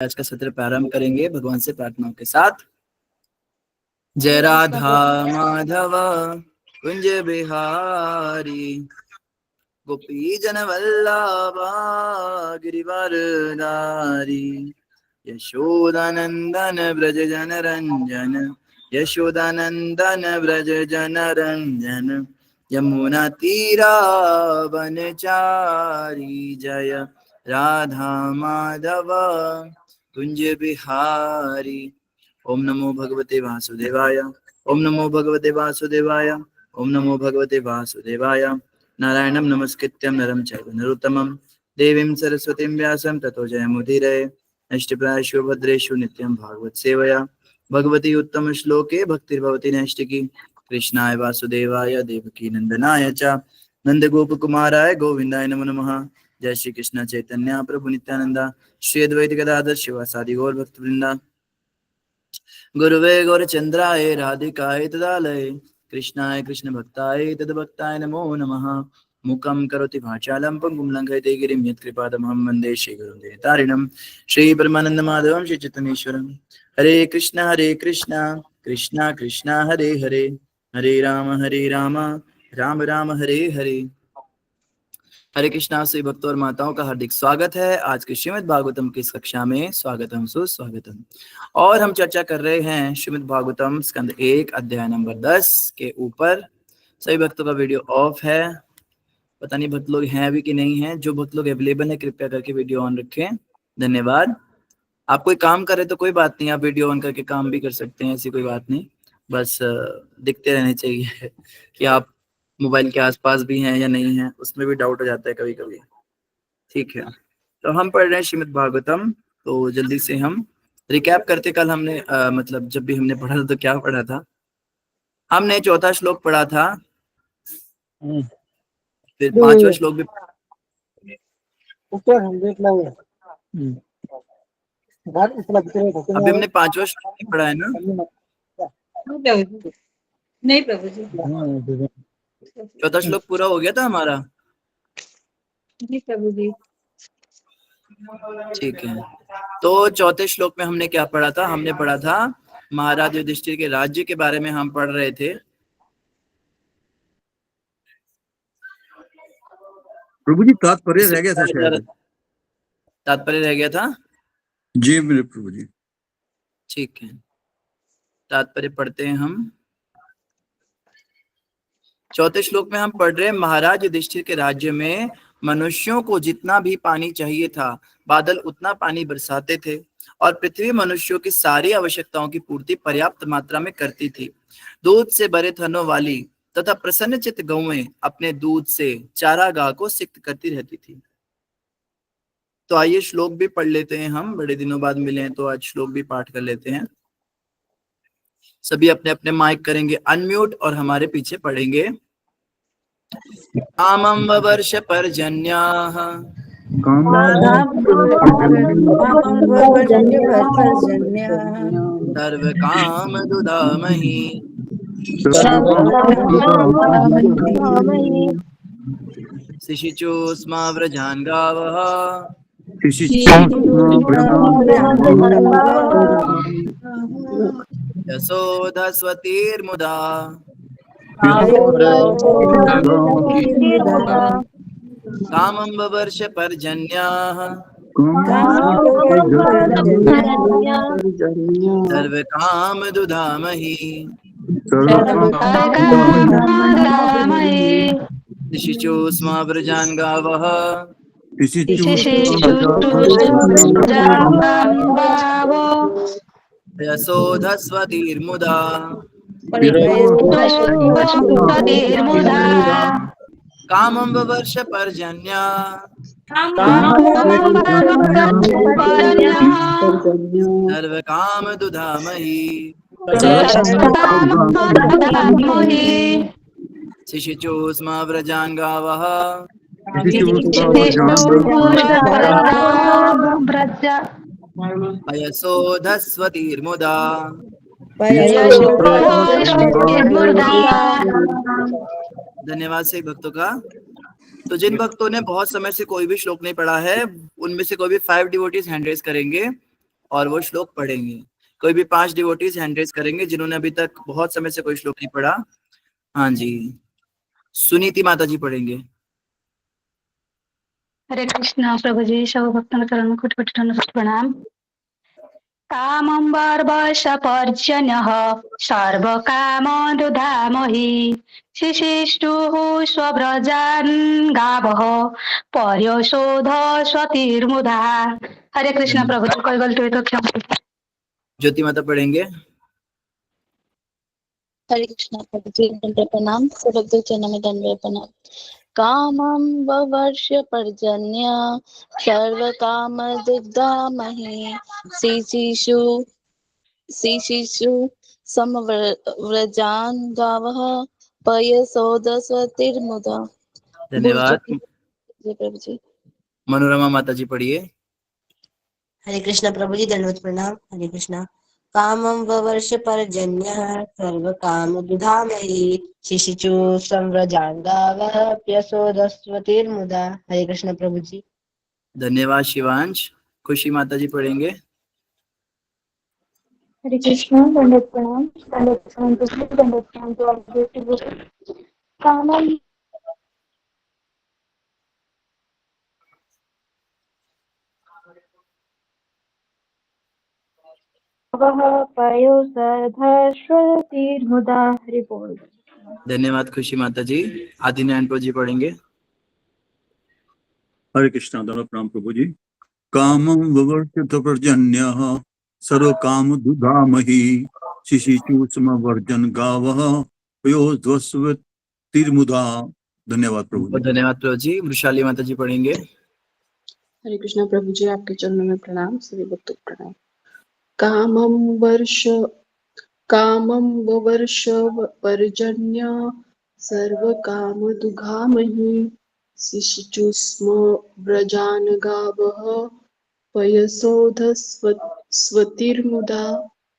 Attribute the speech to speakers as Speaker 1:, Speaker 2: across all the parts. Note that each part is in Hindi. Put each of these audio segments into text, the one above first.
Speaker 1: आज का सत्र प्रारंभ करेंगे भगवान से प्रार्थनाओं के साथ। जय राधा माधव कुंज बिहारी गोपी जन वल्लभा गिरिवरधारी यशोदानंदन ब्रज जन रंजन यशोदानंदन ब्रज जन रंजन यमुना तीरा वनचारी जय राधा माधव कुंज बिहारी। ओम नमो भगवते वासुदेवाय ओम नमो भगवते वासुदेवाय ओम नमो भगवते वासुदेवाय। नारायणं नमस्कृत्यं नरं चैव नरोत्तमं देवीं सरस्वतीं व्यासं ततो जयमुदीरये। नष्टप्रायेषु भद्रेषु नित्यं भागवत सेवया भगवती उत्तम श्लोके भक्तिर्भवति नैष्टिकी। कृष्णाय वासुदेवाय देवकी नंदनाय च नंदगोपकुमाराय गोविंदाय नमो नमः। जय श्री कृष्ण चैतन्य प्रभु नित्यानंदा श्री अद्वैत गदाधर शिवासादि गौर भक्तवृंदा। गुरुवे गौरचंद्राय राधिकाय तदालये कृष्णाय कृष्ण भक्ताय तद्भक्ताय नमो नमः। मुखं करोति वाचालं पंगुं लंघयते गिरिं यत्कृपातमहं वन्दे श्रीगुरुदेवतारिणं श्रीपरमानन्दमाधवं श्रीचैतन्येश्वरं। हरे कृष्ण कृष्ण कृष्ण हरे हरे हरे राम राम राम हरे हरे। हरे कृष्णा से भक्तों और माताओं का हार्दिक स्वागत है आज के श्रीमद् भागवतम की इस कक्षा में। स्वागतम सुस्वागतम। और हम चर्चा कर रहे हैं श्रीमद् भागवतम स्कंद 1 अध्याय नंबर 10 के ऊपर। सभी भक्तों का वीडियो ऑफ है, पता नहीं भक्त लोग हैं भी कि नहीं है। जो भक्त लोग अवेलेबल है कृपया करके वीडियो ऑन रखें, धन्यवाद। आप कोई काम कर रहे तो कोई बात नहीं, आप वीडियो ऑन करके काम भी कर सकते हैं, ऐसी कोई बात नहीं। बस दिखते रहने चाहिए कि आप मोबाइल के आसपास भी हैं या नहीं हैं, उसमें भी डाउट हो जाता है कभी कभी। ठीक है, तो हम पढ़ रहे हैं श्रीमद् भागवतम। तो जल्दी से हम रिकैप करते। कल हमने मतलब जब भी हमने पढ़ा था तो क्या पढ़ा था, हमने चौथा श्लोक पढ़ा था, फिर पांचवा श्लोक भी अभी हमने पांचवा श्लोक भी पढ़ा है ना।
Speaker 2: नहीं प्रभु जी,
Speaker 1: चौथा श्लोक पूरा हो गया था हमारा।
Speaker 2: नहीं प्रभु जी।
Speaker 1: ठीक है, तो चौथे श्लोक में हमने क्या पढ़ा था, हमने पढ़ा था महाराज युधिष्ठिर के राज्य के बारे में हम पढ़ रहे थे।
Speaker 3: प्रभु जी तात्पर्य रह गया था शायद।
Speaker 1: तात्पर्य रह गया था
Speaker 3: जी मेरे प्रभु जी।
Speaker 1: ठीक है, तात्पर्य पढ़ते हैं हम। चौथे श्लोक में हम पढ़ रहे हैं महाराज युधिष्ठिर के राज्य में मनुष्यों को जितना भी पानी चाहिए था बादल उतना पानी बरसाते थे और पृथ्वी मनुष्यों की सारी आवश्यकताओं की पूर्ति पर्याप्त मात्रा में करती थी। दूध से भरे थनों वाली तथा प्रसन्नचित्त गौएं अपने दूध से चारागाह को सिक्त करती रहती थी। तो आइए श्लोक भी पढ़ लेते हैं, हम बड़े दिनों बाद मिले हैं तो आज श्लोक भी पाठ कर लेते हैं। सभी अपने अपने माइक करेंगे अनम्यूट और हमारे पीछे पढ़ेंगे। कामं वर्ष पर्जन्याः सर्व काम दुदामहि शिशिचो स्मा व्रजान् गावः यशोधस्वतीर्मुदा कामं वर्ष पर्जन्याः सर्व काम दुधामहि शिशु स्मा व्रजान् गावः यशोधस्वतीर्मुदा कामं वर्ष पर्जन्या सर्व काम दुधामहि शिशिचो स्मा व्रजान् गावः यशोधस्वतीर्मुदा धन्यवाद से भक्तों का। तो जिन भक्तों ने बहुत समय से कोई भी श्लोक नहीं पढ़ा है उनमें से कोई भी 5 डिवोटीज हैंड रेज करेंगे और वो श्लोक पढ़ेंगे। कोई भी 5 डिवोटीज हैंड रेज करेंगे जिन्होंने अभी तक बहुत समय से कोई श्लोक नहीं पढ़ा। हाँ जी, सुनीति माता जी पढ़ेंगे।
Speaker 4: हरे कृष्णा प्रभु जी, सब भक्तों चरण कोटि कोटि दंडवत प्रणाम। कामं वर्ष पर्जन्यः सर्वकामदुधामहि शिशिष्टुः स्वव्रजान् गावः पर्यशोध स्वतिर्मुदा। हरे कृष्णा प्रभु जी, कोई गलती हुई तो क्षमा।
Speaker 1: ज्योति माता पढ़ेंगे।
Speaker 5: हरे कृष्णा प्रभु जी, दंडवत प्रणाम। सब भक्तों चरणों में दंडवत प्रणाम। कामं ववर्ष पर्जन्य सर्व काम दुग्धामहि शिशिशु समव्रजान् गावः पयसोदस्वतिर्मुदा।
Speaker 1: धन्यवाद।
Speaker 5: जी प्रभु जी।
Speaker 1: मनोरमा माता जी पढ़िए।
Speaker 6: हरे कृष्णा प्रभु जी, दंडवत प्रणाम। हरे कृष्णा। कामं ववर्ष पर्जन्यः सर्व काम दुधामहि शिशिचु संव्रजान् गावः प्यसोदस्वतिर्मुदा। हरे कृष्णा प्रभु जी।
Speaker 1: धन्यवाद शिवांश। खुशी माता जी पढ़ेंगे।
Speaker 4: हरे कृष्णा, दंडवत प्रणाम। दंडवत प्रणाम प्रभु जी, दंडवत प्रणाम तो आप देवती लोग। कामं वः पयोसधश्वतिर्मुदा। हरि बोल।
Speaker 1: धन्यवाद खुशी माता जी। आदि नारायण जी पढ़ेंगे।
Speaker 3: हरे कृष्णा दंडवत प्रणाम प्रभु जी। कामं ववर्षत पर्जन्यः सर्व काम दुधामहि शिशिचु समवर्जन गावः पयोस्वतिर्मुदा। धन्यवाद प्रभु जी।
Speaker 1: धन्यवाद प्रभु जी। वृषाली माता जी पढ़ेंगे।
Speaker 7: हरे कृष्णा प्रभु जी, आपके चरणों में प्रणाम। सभी भक्तों को प्रणाम। कामं ववर्ष पर्जन्य सर्व काम दुघामहि शिशिचु स्म व्रजान गावः पयसोध स्वतिर्मुदा।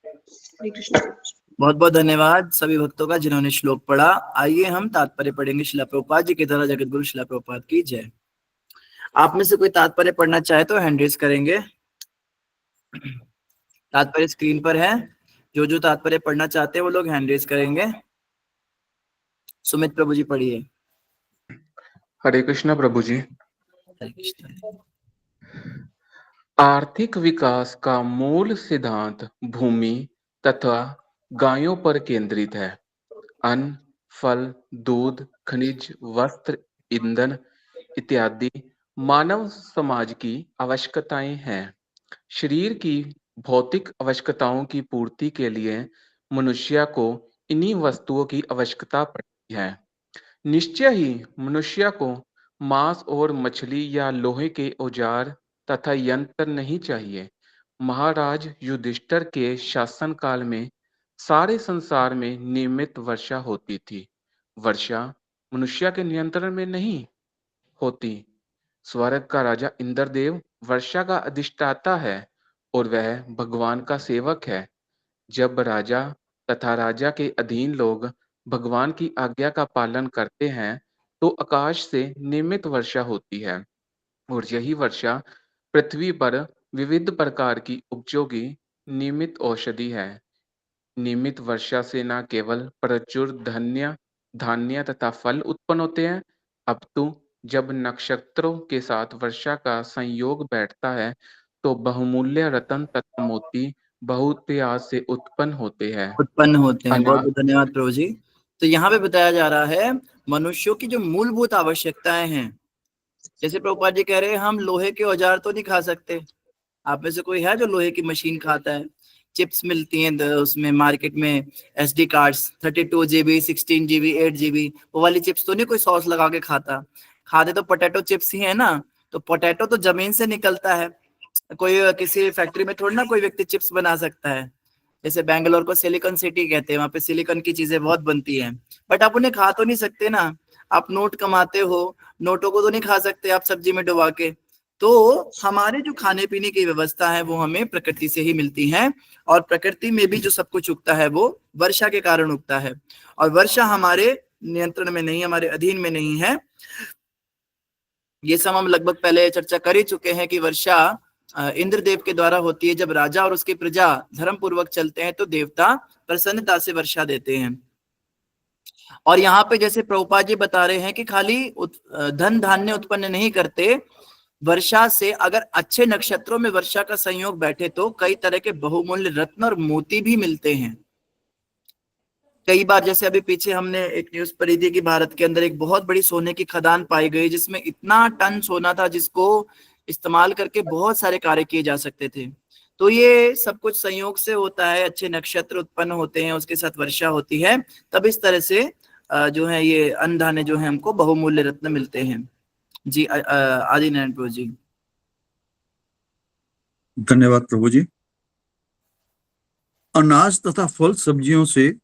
Speaker 7: हरे कृष्ण।
Speaker 1: बहुत बहुत धन्यवाद सभी भक्तों का जिन्होंने श्लोक पढ़ा। आइए हम तात्पर्य पढ़ेंगे। श्रील प्रभुपाद जी की तरह जगत गुरु श्रील प्रभुपाद की जय। आप में से कोई तात्पर्य पढ़ना चाहे तो हैंड रेज करेंगे। तात्पर्य स्क्रीन पर है। जो तात्पर्य पढ़ना चाहते हैं वो लोग हैंड रेज करेंगे। सुमित प्रभु जी पढ़िए।
Speaker 8: हरे कृष्णा प्रभु जी।
Speaker 1: हरे कृष्ण।
Speaker 8: आर्थिक विकास का मूल सिद्धांत भूमि तथा गायों पर केंद्रित है। अन्न, फल, दूध, खनिज, वस्त्र, ईंधन इत्यादि मानव समाज की आवश्यकताएं हैं। शरीर की भौतिक आवश्यकताओं की पूर्ति के लिए मनुष्य को इन्हीं वस्तुओं की आवश्यकता पड़ती है। निश्चय ही मनुष्य को मांस और मछली या लोहे के औजार तथा यंत्र नहीं चाहिए। महाराज युधिष्ठिर के शासनकाल में सारे संसार में नियमित वर्षा होती थी। वर्षा मनुष्य के नियंत्रण में नहीं होती। स्वर्ग का राजा इंद्रदेव वर्षा का अधिष्ठाता है और वह भगवान का सेवक है। जब राजा तथा राजा के अधीन लोग भगवान की आज्ञा का पालन करते हैं तो आकाश से नियमित वर्षा होती है और यही वर्षा पृथ्वी पर विविध प्रकार की उपजों की नियमित औषधि है। नियमित वर्षा से न केवल प्रचुर धान्य तथा फल उत्पन्न होते हैं, अपितु जब नक्षत्रों के साथ वर्षा का संयोग बैठता है तो बहुमूल्य रत्न तथा मोती बहुत प्रयास से उत्पन्न होते हैं।
Speaker 1: बहुत बहुत धन्यवाद प्रभु जी। तो यहाँ पे बताया जा रहा है मनुष्यों की जो मूलभूत आवश्यकताएं हैं। जैसे प्रभुपाद जी कह रहे हैं हम लोहे के औजार तो नहीं खा सकते। आप में से कोई है जो लोहे की मशीन खाता है? चिप्स मिलती हैं उसमें मार्केट में, SD cards 32 GB 16 GB 8 GB, वो वाली चिप्स तो नहीं कोई सॉस लगा के खाता। खाते तो पोटैटो चिप्स ही है ना। तो पोटैटो तो जमीन से निकलता है। कोई किसी फैक्ट्री में थोड़ी ना कोई व्यक्ति चिप्स बना सकता है। जैसे बेंगलोर को सिलिकॉन सिटी कहते हैं, वहां पे सिलिकॉन की चीजें बहुत बनती हैं, बट आप उन्हें खा तो नहीं सकते ना। आप नोट कमाते हो, नोटों को तो नहीं खा सकते आप सब्जी में डुबा के। तो हमारे जो खाने पीने की व्यवस्था है वो हमें प्रकृति से ही मिलती है, और प्रकृति में भी जो सब कुछ उगता है वो वर्षा के कारण उगता है। और वर्षा हमारे नियंत्रण में नहीं, हमारे अधीन में नहीं है। ये सब हम लगभग पहले चर्चा कर ही चुके हैं कि वर्षा इंद्रदेव के द्वारा होती है। जब राजा और उसकी प्रजा धर्म पूर्वक चलते हैं तो देवता प्रसन्नता से वर्षा देते हैं। और यहाँ पे जैसे प्रभुपाद जी बता रहे हैं कि खाली धन धान्य उत्पन्न नहीं करते, वर्षा से अगर अच्छे नक्षत्रों में वर्षा का संयोग बैठे तो कई तरह के बहुमूल्य रत्न और मोती भी मिलते हैं। कई बार जैसे अभी पीछे हमने एक न्यूज पढ़ी थी कि भारत के अंदर एक बहुत बड़ी सोने की खदान पाई गई जिसमें इतना टन सोना था जिसको इस्तेमाल करके बहुत सारे कार्य किए जा सकते थे। तो ये सब कुछ संयोग से होता है, अच्छे नक्षत्र उत्पन्न होते हैं, उसके साथ वर्षा होती है, तब इस तरह से जो है ये अन्न धान्य जो है हमको बहुमूल्य रत्न मिलते हैं। जी आदि नारायण प्रभु जी।
Speaker 3: धन्यवाद प्रभु जी। अनाज तथा फल सब्जियों से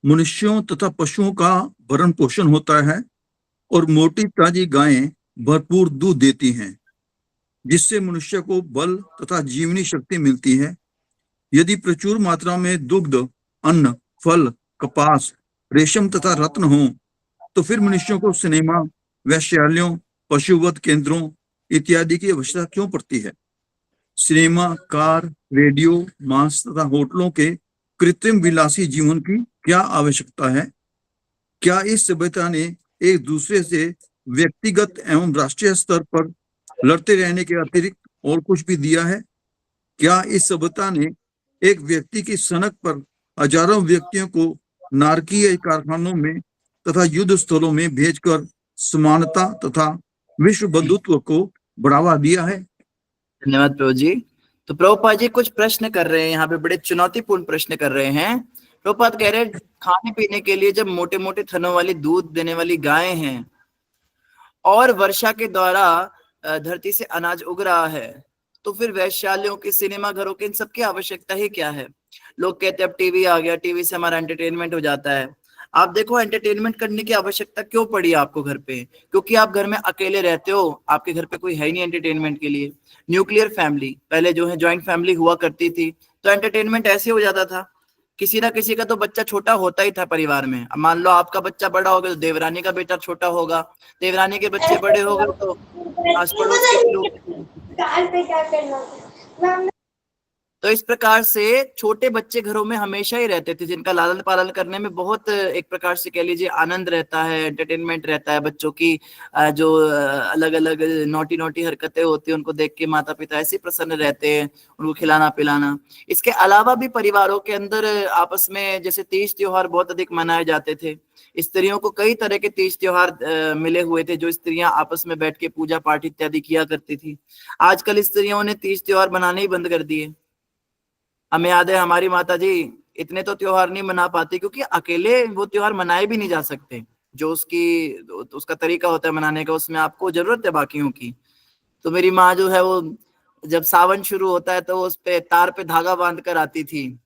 Speaker 3: मनुष्यों तथा पशुओं का भरण पोषण होता है और मोटी ताजी गायें भरपूर दूध देती हैं, जिससे मनुष्य को बल तथा जीवनी शक्ति मिलती है। यदि प्रचुर मात्रा में दुग्ध, अन्न, फल, कपास, रेशम तथा रत्न हो तो फिर मनुष्यों को सिनेमा, वैश्यालयों, पशुवध केंद्रों इत्यादि की आवश्यकता क्यों पड़ती है? सिनेमा, कार, रेडियो, मांस तथा होटलों के कृत्रिम विलासी जीवन की क्या आवश्यकता है? क्या इस सभ्यता ने एक दूसरे से व्यक्तिगत एवं राष्ट्रीय स्तर पर लड़ते रहने के अतिरिक्त और कुछ भी दिया है? क्या इस सभ्यता ने एक व्यक्ति की सनक पर हजारों व्यक्तियों को नारकीय कारखानों में तथा युद्ध स्थलों में भेजकर समानता तथा विश्व बंधुत्व को बढ़ावा दिया है?
Speaker 1: धन्यवाद प्रभु जी। तो प्रभुपाद जी कुछ प्रश्न कर रहे हैं यहाँ पे, बड़े चुनौतीपूर्ण प्रश्न कर रहे हैं। प्रभुपाद कह रहे हैं खाने पीने के लिए जब मोटे मोटे थनों वाली दूध देने वाली गायें हैं और वर्षा के द्वारा धरती से अनाज उग रहा है, तो फिर वैश्यालयों के, सिनेमा घरों के, इन सब की आवश्यकता ही क्या है? लोग कहते हैं अब टीवी आ गया, टीवी से हमारा एंटरटेनमेंट हो जाता है। आप देखो एंटरटेनमेंट करने की आवश्यकता क्यों पड़ी आपको घर पे? क्योंकि आप घर में अकेले रहते हो, आपके घर पे कोई है नहीं एंटरटेनमेंट के लिए। न्यूक्लियर फैमिली पहले जो है ज्वाइंट फैमिली हुआ करती थी, तो एंटरटेनमेंट ऐसे हो जाता था, किसी ना किसी का तो बच्चा छोटा होता ही था परिवार में। अब मान लो आपका बच्चा बड़ा हो गया तो देवरानी का बेटा छोटा होगा, देवरानी के बच्चे बड़े हो गए तो आस पड़ोस के लोग। तो इस प्रकार से छोटे बच्चे घरों में हमेशा ही रहते थे, जिनका लालन पालन करने में बहुत एक प्रकार से कह लीजिए आनंद रहता है, एंटरटेनमेंट रहता है। बच्चों की जो अलग अलग नोटी नोटी हरकतें होती हैं उनको देख के माता पिता ऐसे प्रसन्न रहते हैं, उनको खिलाना पिलाना। इसके अलावा भी परिवारों के अंदर आपस में जैसे तीज त्योहार बहुत अधिक मनाए जाते थे। स्त्रियों को कई तरह के तीज त्योहार मिले हुए थे जो स्त्रियां आपस में बैठ के पूजा पाठ इत्यादि किया करती थी। आजकल स्त्रियों ने तीज त्योहार मनाने ही बंद कर दिए। हमें याद है हमारी माता जी इतने तो त्योहार नहीं मना पाती, क्योंकि अकेले वो त्योहार मनाए भी नहीं जा सकते। जो उसका तरीका होता है मनाने का, उसमें आपको जरूरत है बाकियों की। तो मेरी माँ जो है वो जब सावन शुरू होता है तो उस पे तार पे धागा बांध कर आती थी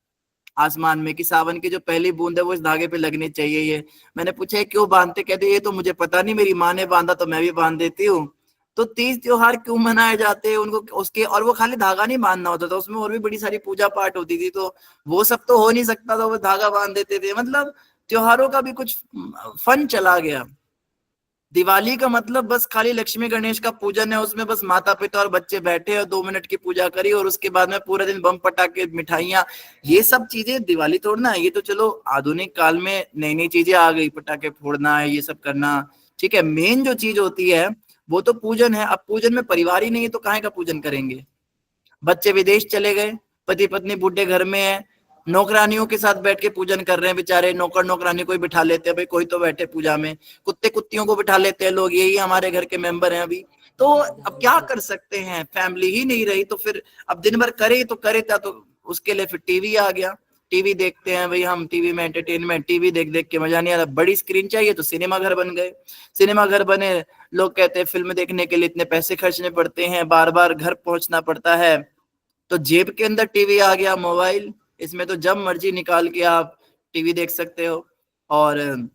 Speaker 1: आसमान में कि सावन की जो पहली बूंद है वो इस धागे पे लगनी चाहिए। ये मैंने पूछा क्यों बांधते? कहते ये तो मुझे पता नहीं, मेरी माँ ने बांधा तो मैं भी बांध देती हूँ। तो तीज त्योहार क्यों मनाए जाते हैं उनको उसके, और वो खाली धागा नहीं बांधना होता था, उसमें और भी बड़ी सारी पूजा पाठ होती थी, तो वो सब तो हो नहीं सकता था, वो धागा बांध देते थे। मतलब त्योहारों का भी कुछ फन चला गया। दिवाली का मतलब बस खाली लक्ष्मी गणेश का पूजन है, उसमें बस माता पिता और बच्चे बैठे और 2 मिनट की पूजा करी और उसके बाद में पूरे दिन बम पटाखे मिठाइयाँ, ये सब चीजें दिवाली तोड़ना है। ये तो चलो आधुनिक काल में नई नई चीजें आ गई, पटाखे फोड़ना है, ये सब करना ठीक है। मेन जो चीज होती है वो तो पूजन है। अब पूजन में परिवार ही नहीं है तो काहे का पूजन करेंगे? बच्चे विदेश चले गए, पति पत्नी बूढ़े घर में है, नौकरानियों के साथ बैठ के पूजन कर रहे हैं बेचारे, नौकर नौकरानी कोई बिठा लेते हैं, भाई कोई तो बैठे पूजा में, कुत्ते कुत्तियों को बिठा लेते हैं लोग, यही हमारे घर के मेंबर हैं अभी। तो अब क्या कर सकते हैं, फैमिली ही नहीं रही तो फिर अब दिन भर करे तो करे था, तो उसके लिए फिर टीवी आ गया। टीवी देखते हैं भाई हम, टीवी में एंटरटेनमेंट, टीवी देख देख के मजा नहीं आ रहा, बड़ी स्क्रीन चाहिए तो सिनेमा घर बन गए। सिनेमा घर बने, लोग कहते हैं फिल्म देखने के लिए इतने पैसे खर्चने पड़ते हैं, बार बार घर पहुंचना पड़ता है, तो जेब के अंदर टीवी आ गया, मोबाइल, इसमें तो जब मर्जी निकाल के आप टीवी देख सकते हो। और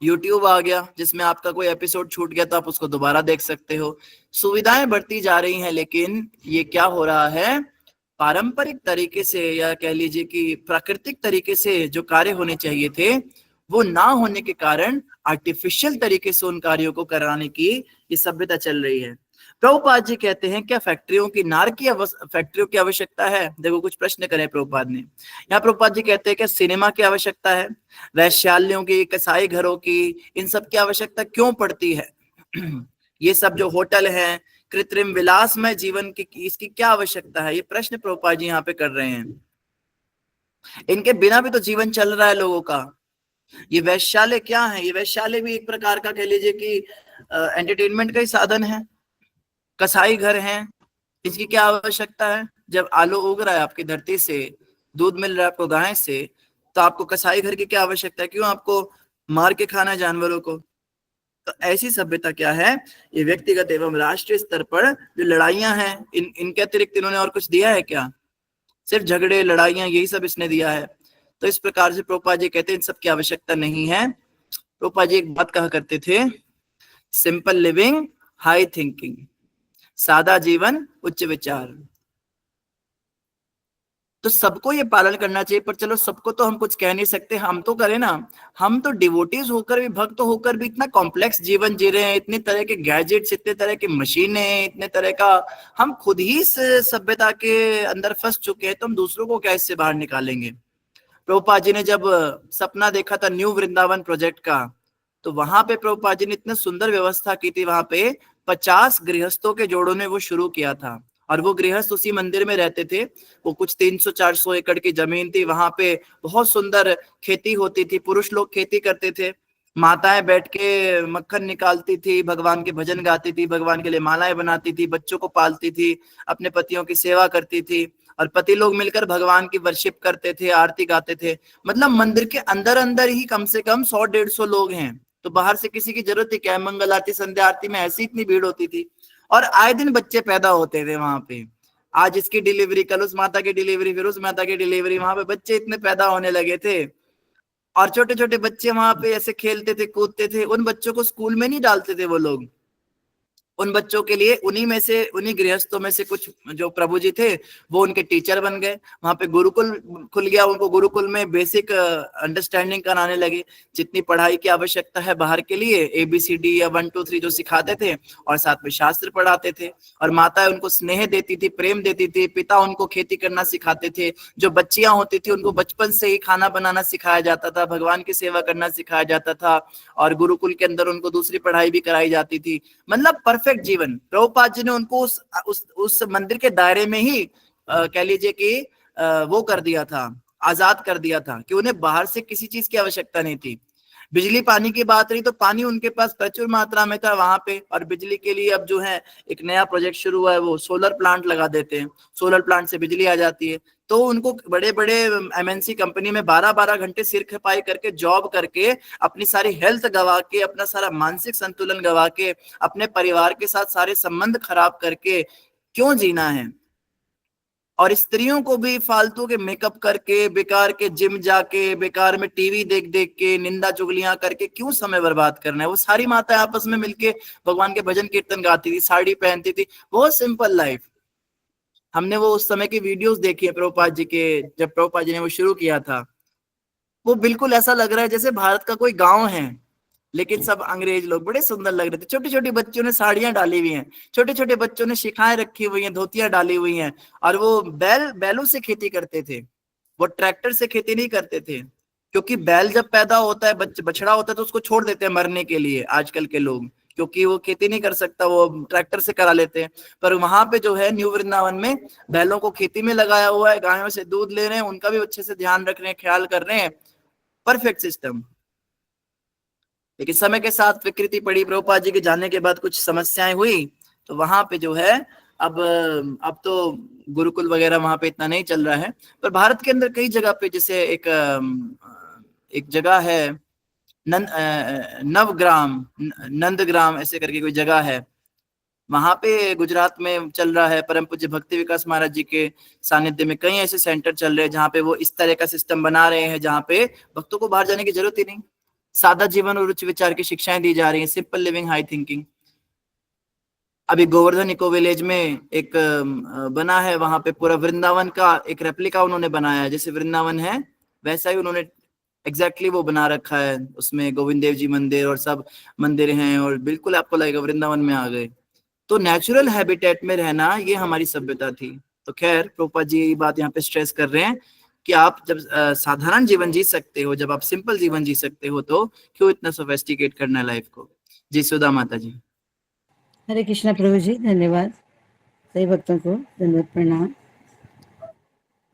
Speaker 1: यूट्यूब आ गया जिसमें आपका कोई एपिसोड छूट गया तो आप उसको दोबारा देख सकते हो। सुविधाएं बढ़ती जा रही हैं, लेकिन ये क्या हो रहा है, पारंपरिक तरीके से या कह लीजिए कि प्राकृतिक तरीके से जो कार्य होने चाहिए थे वो ना होने के कारण आर्टिफिशियल तरीके से उन कार्यों को कराने की ये सभ्यता चल रही है। प्रभुपाद जी कहते हैं क्या फैक्ट्रियों की फैक्ट्रियों की आवश्यकता है? देखो कुछ प्रश्न करे प्रभुपाद ने। यहाँ प्रभुपाद जी कहते हैं क्या सिनेमा की आवश्यकता है, वैश्यालयों की, कसाई घरों की, इन सब की आवश्यकता क्यों पड़ती है? ये सब जो होटल हैं, कृत्रिम विलासमय जीवन की, इसकी क्या आवश्यकता है? ये प्रश्न प्रभुपाद जी यहाँ पे कर रहे हैं। इनके बिना भी तो जीवन चल रहा है लोगों का। ये वैश्यालय क्या है? ये वैश्यालय भी एक प्रकार का कह लीजिए कि एंटरटेनमेंट का ही साधन है। कसाई घर हैं, इसकी क्या आवश्यकता है? जब आलू उग रहा है आपकी धरती से, दूध मिल रहा है आपको गाय से, तो आपको कसाई घर की क्या आवश्यकता है? क्यों आपको मार के खाना है जानवरों को? तो ऐसी सभ्यता क्या है? ये व्यक्तिगत एवं राष्ट्रीय स्तर पर जो लड़ाइयां हैं, इनके अतिरिक्त इन्होंने और कुछ दिया है क्या? सिर्फ झगड़े, लड़ाइयां, यही सब इसने दिया है। तो इस प्रकार से प्रभुपाद जी कहते हैं इन सब की आवश्यकता नहीं है। प्रभुपाद जी एक बात कहा करते थे, सिंपल लिविंग हाई थिंकिंग, सादा जीवन उच्च विचार। तो सबको ये पालन करना चाहिए। पर चलो सबको तो हम कुछ कह नहीं सकते, हम तो करें ना। हम तो डिवोटीज होकर भी, भक्त होकर भी इतना कॉम्प्लेक्स जीवन जी रहे हैं, इतने तरह के गैजेट्स, इतने तरह की मशीनें, इतने तरह का, हम खुद ही इस सभ्यता के अंदर फंस चुके हैं, तो हम दूसरों को क्या इससे बाहर निकालेंगे? प्रभुपाद जी ने जब सपना देखा था न्यू वृंदावन प्रोजेक्ट का, तो वहां पे प्रभुपाद जी ने इतनी सुंदर व्यवस्था की थी। वहां पे 50 गृहस्थों के जोड़ों ने वो शुरू किया था, और वो गृहस्थ उसी मंदिर में रहते थे। वो कुछ 300-400 एकड़ की जमीन थी, वहां पे बहुत सुंदर खेती होती थी, पुरुष लोग खेती करते थे, माताएं बैठ के मक्खन निकालती थी, भगवान के भजन गाती थी, भगवान के लिए मालाएं बनाती थी, बच्चों को पालती थी, अपने पतियों की सेवा करती थी, और पति लोग मिलकर भगवान की वर्शिप करते थे, आरती गाते थे। मतलब मंदिर के अंदर अंदर ही कम से कम 100-150 लोग हैं, तो बाहर से किसी की जरूरत ही क्या है? मंगल आरती, संध्या आरती में ऐसी इतनी भीड़ होती थी, और आए दिन बच्चे पैदा होते थे वहां पे। आज इसकी डिलीवरी, कल उस माता की डिलीवरी, फिर उस माता की डिलीवरी, वहां पे बच्चे इतने पैदा होने लगे थे। और छोटे छोटे बच्चे वहां पे ऐसे खेलते थे, कूदते थे। उन बच्चों को स्कूल में नहीं डालते थे वो लोग, उन बच्चों के लिए उन्हीं गृहस्थों में से कुछ जो प्रभु जी थे वो उनके टीचर बन गए। वहां पे गुरुकुल खुल गया, उनको गुरुकुल में बेसिक अंडरस्टैंडिंग कराने लगे, जितनी पढ़ाई की आवश्यकता है बाहर के लिए, ABCD या 1 2 3 जो सिखाते थे, और साथ में शास्त्र पढ़ाते थे। और माताएं उनको स्नेह देती थी, प्रेम देती थी, पिता उनको खेती करना सिखाते थे। जो बच्चियां होती थी उनको बचपन से ही खाना बनाना सिखाया जाता था, भगवान की सेवा करना सिखाया जाता था, और गुरुकुल के अंदर उनको दूसरी पढ़ाई भी कराई जाती थी। मतलब परफेक्ट जीवन। प्रभुपाद जी ने उनको उस मंदिर के दायरे में ही कह लीजिए कि वो कर दिया था, आजाद कर दिया था, कि उन्हें बाहर से किसी चीज की आवश्यकता नहीं थी। बिजली पानी की बात रही तो पानी उनके पास प्रचुर मात्रा में था वहां पे। और बिजली के लिए अब जो है एक नया प्रोजेक्ट शुरू हुआ है, वो सोलर प्लांट लगा देते हैं, सोलर प्लांट से बिजली आ जाती है। तो उनको बड़े बड़े MNC कंपनी में 12-12 घंटे सिर खपाई करके जॉब करके, अपनी सारी हेल्थ गवा के, अपना सारा मानसिक संतुलन गवा के, अपने परिवार के साथ सारे संबंध खराब करके क्यों जीना है? और स्त्रियों को भी फालतू के मेकअप करके, बेकार के जिम जाके, बेकार में टीवी देख देख के, निंदा चुगलियां करके क्यों समय बर्बाद करना है? वो सारी माताएं आपस में मिलके भगवान के भजन कीर्तन गाती थी, साड़ी पहनती थी, बहुत सिंपल लाइफ। हमने वो उस समय की वीडियोस देखी है प्रभुपाद जी के, जब प्रभुपाद जी ने वो शुरू किया था। वो बिल्कुल ऐसा लग रहा है जैसे भारत का कोई गांव है, लेकिन सब अंग्रेज लोग, बड़े सुंदर लग रहे थे। छोटी छोटी बच्चों ने साड़ियां डाली हुई हैं, छोटे छोटे बच्चों ने शिखाएं रखी हुई हैं, धोतियां डाली हुई हैं, और वो बैलों से खेती करते थे, वो ट्रैक्टर से खेती नहीं करते थे। क्योंकि बैल जब पैदा होता है, बछड़ा होता है, तो उसको छोड़ देते हैं मरने के लिए आजकल के लोग, क्योंकि वो खेती नहीं कर सकता, वो ट्रैक्टर से करा लेते हैं। पर वहां पे जो है न्यू वृंदावन में बैलों को खेती में लगाया हुआ है, गायों से दूध ले रहे हैं, उनका भी अच्छे से ध्यान रख रहे हैं, ख्याल कर रहे हैं, परफेक्ट सिस्टम। लेकिन समय के साथ विकृति पड़ी, प्रभुपाद जी के जाने के बाद कुछ समस्याएं हुई, तो वहां पे जो है अब तो गुरुकुल वगैरह वहां पे इतना नहीं चल रहा है। पर भारत के अंदर कई जगह पे, जैसे एक जगह है नंदग्राम ऐसे करके कोई जगह है, वहां पे गुजरात में चल रहा है। परम पूज्य भक्ति विकास महाराज जी के सानिध्य में कई ऐसे सेंटर चल रहे हैं जहाँ पे वो इस तरह का सिस्टम बना रहे हैं, जहाँ पे भक्तों को बाहर जाने की जरूरत ही नहीं, सादा जीवन और उच्च विचार की शिक्षाएं दी जा रही हैं, सिंपल लिविंग हाई थिंकिंग। अभी गोवर्धन इको विलेज में एक बना है, वहां पे पूरा वृंदावन का एक रेप्लिका उन्होंने बनाया है, जैसे वृंदावन है वैसा ही उन्होंने एग्जैक्टली वो बना रखा है। उसमें गोविंद देव जी मंदिर और सब मंदिर हैं, और बिल्कुल आपको लगेगा वृंदावन में आ गए। तो नेचुरल हैबिटेट में रहना ये हमारी सभ्यता थी। तो खैर प्रभुपाद जी ये बात यहाँ पे स्ट्रेस कर रहे हैं कि आप जब साधारण जीवन जी सकते हो, जब आप सिंपल जीवन जी सकते हो, तो क्यों इतना सोफिस्टिकेट करना लाइफ को। जी सुधा माता जी।
Speaker 9: हरे कृष्णा प्रभु जी, धन्यवाद। सही भक्तों को धन्यवाद प्रणाम।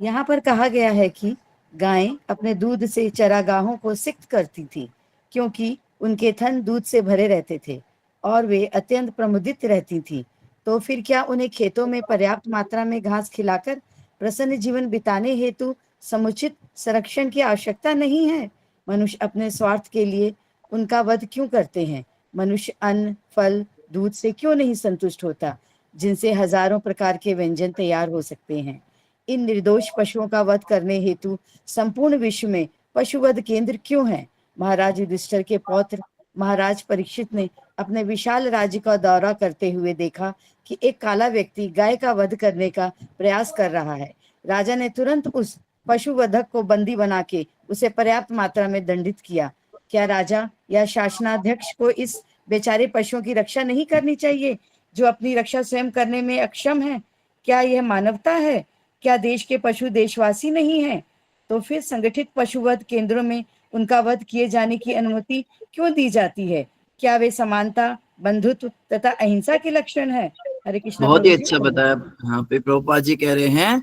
Speaker 9: यहाँ पर कहा गया है कि गायें अपने दूध से चरागाहों को सिक्त करती थी, क्योंकि उनके थन दूध से भरे रहते थे और वे अत्यंत प्रमुदित रहती थी। तो फिर क्या उन्हें खेतों में पर्याप्त मात्रा में घास खिलाकर प्रसन्न जीवन बिताने हेतु समुचित संरक्षण की आवश्यकता नहीं है? मनुष्य अपने स्वार्थ के लिए उनका वध क्यों करते हैं? मनुष्य अन्न, फल, दूध से क्यों नहीं संतुष्ट होता, जिनसे हजारों प्रकार के व्यंजन तैयार हो सकते हैं? इन निर्दोष पशुओं का वध करने हेतु संपूर्ण विश्व में पशुवध केंद्र क्यों है? महाराज युधिष्ठिर के पौत्र महाराज परीक्षित ने अपने विशाल राज्य का दौरा करते हुए देखा कि एक काला व्यक्ति गाय का वध करने का प्रयास कर रहा है। राजा ने तुरंत उस पशुवधक को बंदी बना के उसे पर्याप्त मात्रा में दंडित किया। क्या राजा या शासनाध्यक्ष को इस बेचारे पशुओं की रक्षा नहीं करनी चाहिए, जो अपनी रक्षा स्वयं करने में अक्षम है? क्या यह मानवता है? क्या देश के पशु देशवासी नहीं हैं? तो फिर संगठित पशुवध केंद्रों में उनका वध किए जाने की अनुमति क्यों दी जाती है? क्या वे समानता, बंधुत्व तथा अहिंसा के लक्षण है? हरे कृष्ण।
Speaker 1: बहुत ही अच्छा बताया। यहाँ पे प्रभुपाद जी कह रहे हैं,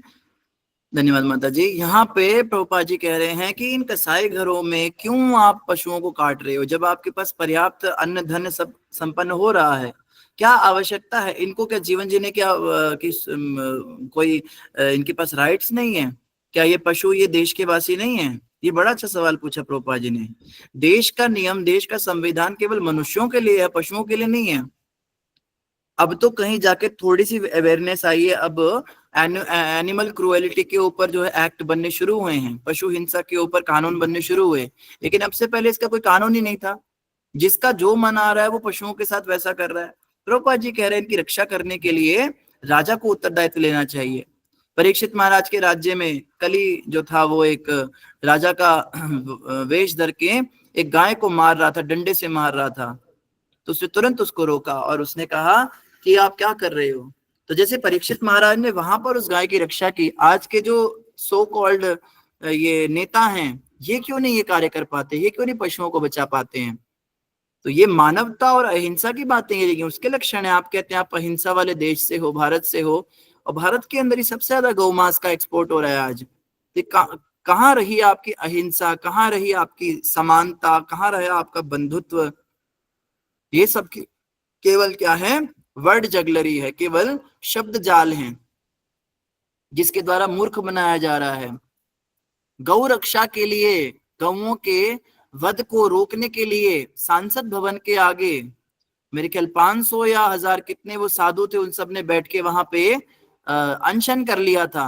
Speaker 1: धन्यवाद माता जी। यहाँ पे प्रभुपाद जी कह रहे हैं कि इन कसाई घरों में क्यों आप पशुओं को काट रहे हो, जब आपके पास पर्याप्त अन्न धन सब संपन्न हो रहा है? क्या आवश्यकता है? इनको क्या जीवन जीने की कोई इनके पास राइट्स नहीं है? क्या ये पशु ये देश के वासी नहीं है? ये बड़ा अच्छा सवाल पूछा प्रभुपाद जी ने। देश का नियम, देश का संविधान केवल मनुष्यों के लिए है, पशुओं के लिए नहीं है। अब तो कहीं जाके थोड़ी सी अवेयरनेस आई है। अब एनिमल क्रूएलिटी के ऊपर जो है एक्ट बनने शुरू हुए हैं, पशु हिंसा के ऊपर कानून बनने शुरू हुए, लेकिन अब से पहले इसका कोई कानून ही नहीं था। जिसका जो मन आ रहा है वो पशुओं के साथ वैसा कर रहा है। प्रभुपाद जी कह रहे हैं इनकी रक्षा करने के लिए राजा को उत्तरदायित्व लेना चाहिए। परीक्षित महाराज के राज्य में कली जो था वो एक राजा का वेश धर के एक गाय को मार रहा था, डंडे से मार रहा था। तो उसने तुरंत उसको रोका और उसने कहा कि आप क्या कर रहे हो? तो जैसे परीक्षित महाराज ने वहां पर उस गाय की रक्षा की, आज के जो सो कॉल्ड ये नेता हैं, ये क्यों नहीं ये कार्य कर पाते? ये क्यों नहीं पशुओं को बचा पाते हैं? तो ये मानवता और अहिंसा की बातें हैं, लेकिन उसके लक्षण है। आप कहते हैं आप अहिंसा वाले देश से हो, भारत से हो, और भारत के अंदर ही सबसे ज्यादा गौ मांस का एक्सपोर्ट हो रहा है आज। कहाँ रही आपकी अहिंसा? कहाँ रही आपकी समानता? कहाँ रहा आपका बंधुत्व? ये सब केवल क्या है? वर्ड जगलरी है, केवल शब्द जाल हैं जिसके द्वारा मूर्ख बनाया जा रहा है। गौ रक्षा के लिए, गौओं के वध को रोकने के लिए सांसद भवन के आगे मेरे ख्याल 500 या 1000 कितने वो साधु थे, उन सब ने बैठ के वहां पे अनशन कर लिया था।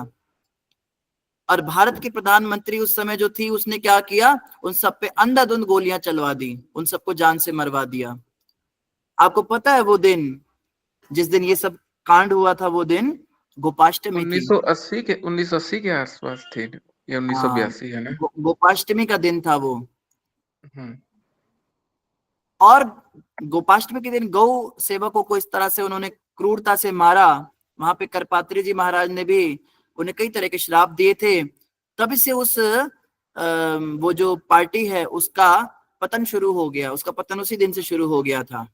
Speaker 1: और भारत की प्रधानमंत्री उस समय जो थी, उसने क्या किया? उन सब पे अंधाधुंध गोलियां चलवा दी, उन सबको जान से मरवा दिया। आपको पता है वो दिन, जिस दिन ये सब कांड हुआ था, वो दिन गोपाष्टमी थी।
Speaker 8: 1980 के आसपास थे या 1982 है ना?
Speaker 1: गोपाष्टमी का दिन था वो। और गोपाष्टमी के दिन गौ सेवकों को इस तरह से उन्होंने क्रूरता से मारा। वहां पे करपात्री जी महाराज ने भी उन्हें कई तरह के श्राप दिए थे। तब से उस वो जो पार्टी है उसका पतन शुरू हो गया। उसका पतन उसी दिन से शुरू हो गया था।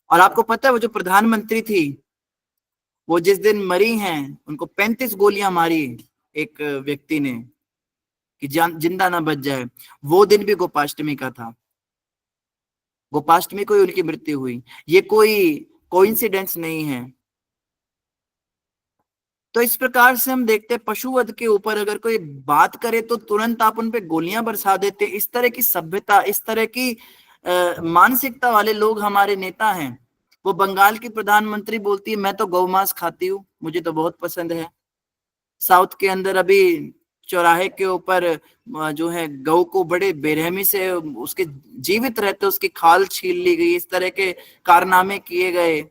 Speaker 1: और आपको पता है वो जो प्रधानमंत्री थी, वो जिस दिन मरी हैं, उनको 35 गोलियां मारी एक व्यक्ति ने कि जिंदा ना बच जाए। वो दिन भी गोपाष्टमी का था। गोपाष्टमी को ही उनकी मृत्यु हुई। ये कोई कोइंसिडेंस नहीं है। तो इस प्रकार से हम देखते हैं पशुवध के ऊपर अगर कोई बात करे तो तुरंत आप उन पे गोलियां बरसा देते। इस तरह की सभ्यता, इस तरह की मानसिकता वाले लोग हमारे नेता हैं। वो बंगाल की प्रधानमंत्री बोलती है मैं तो गौ मांस खाती हूँ, मुझे तो बहुत पसंद है। साउथ के अंदर अभी चौराहे के ऊपर जो है गौ को बड़े बेरहमी से उसके जीवित रहते उसकी खाल छील ली गई। इस तरह के कारनामे किए गए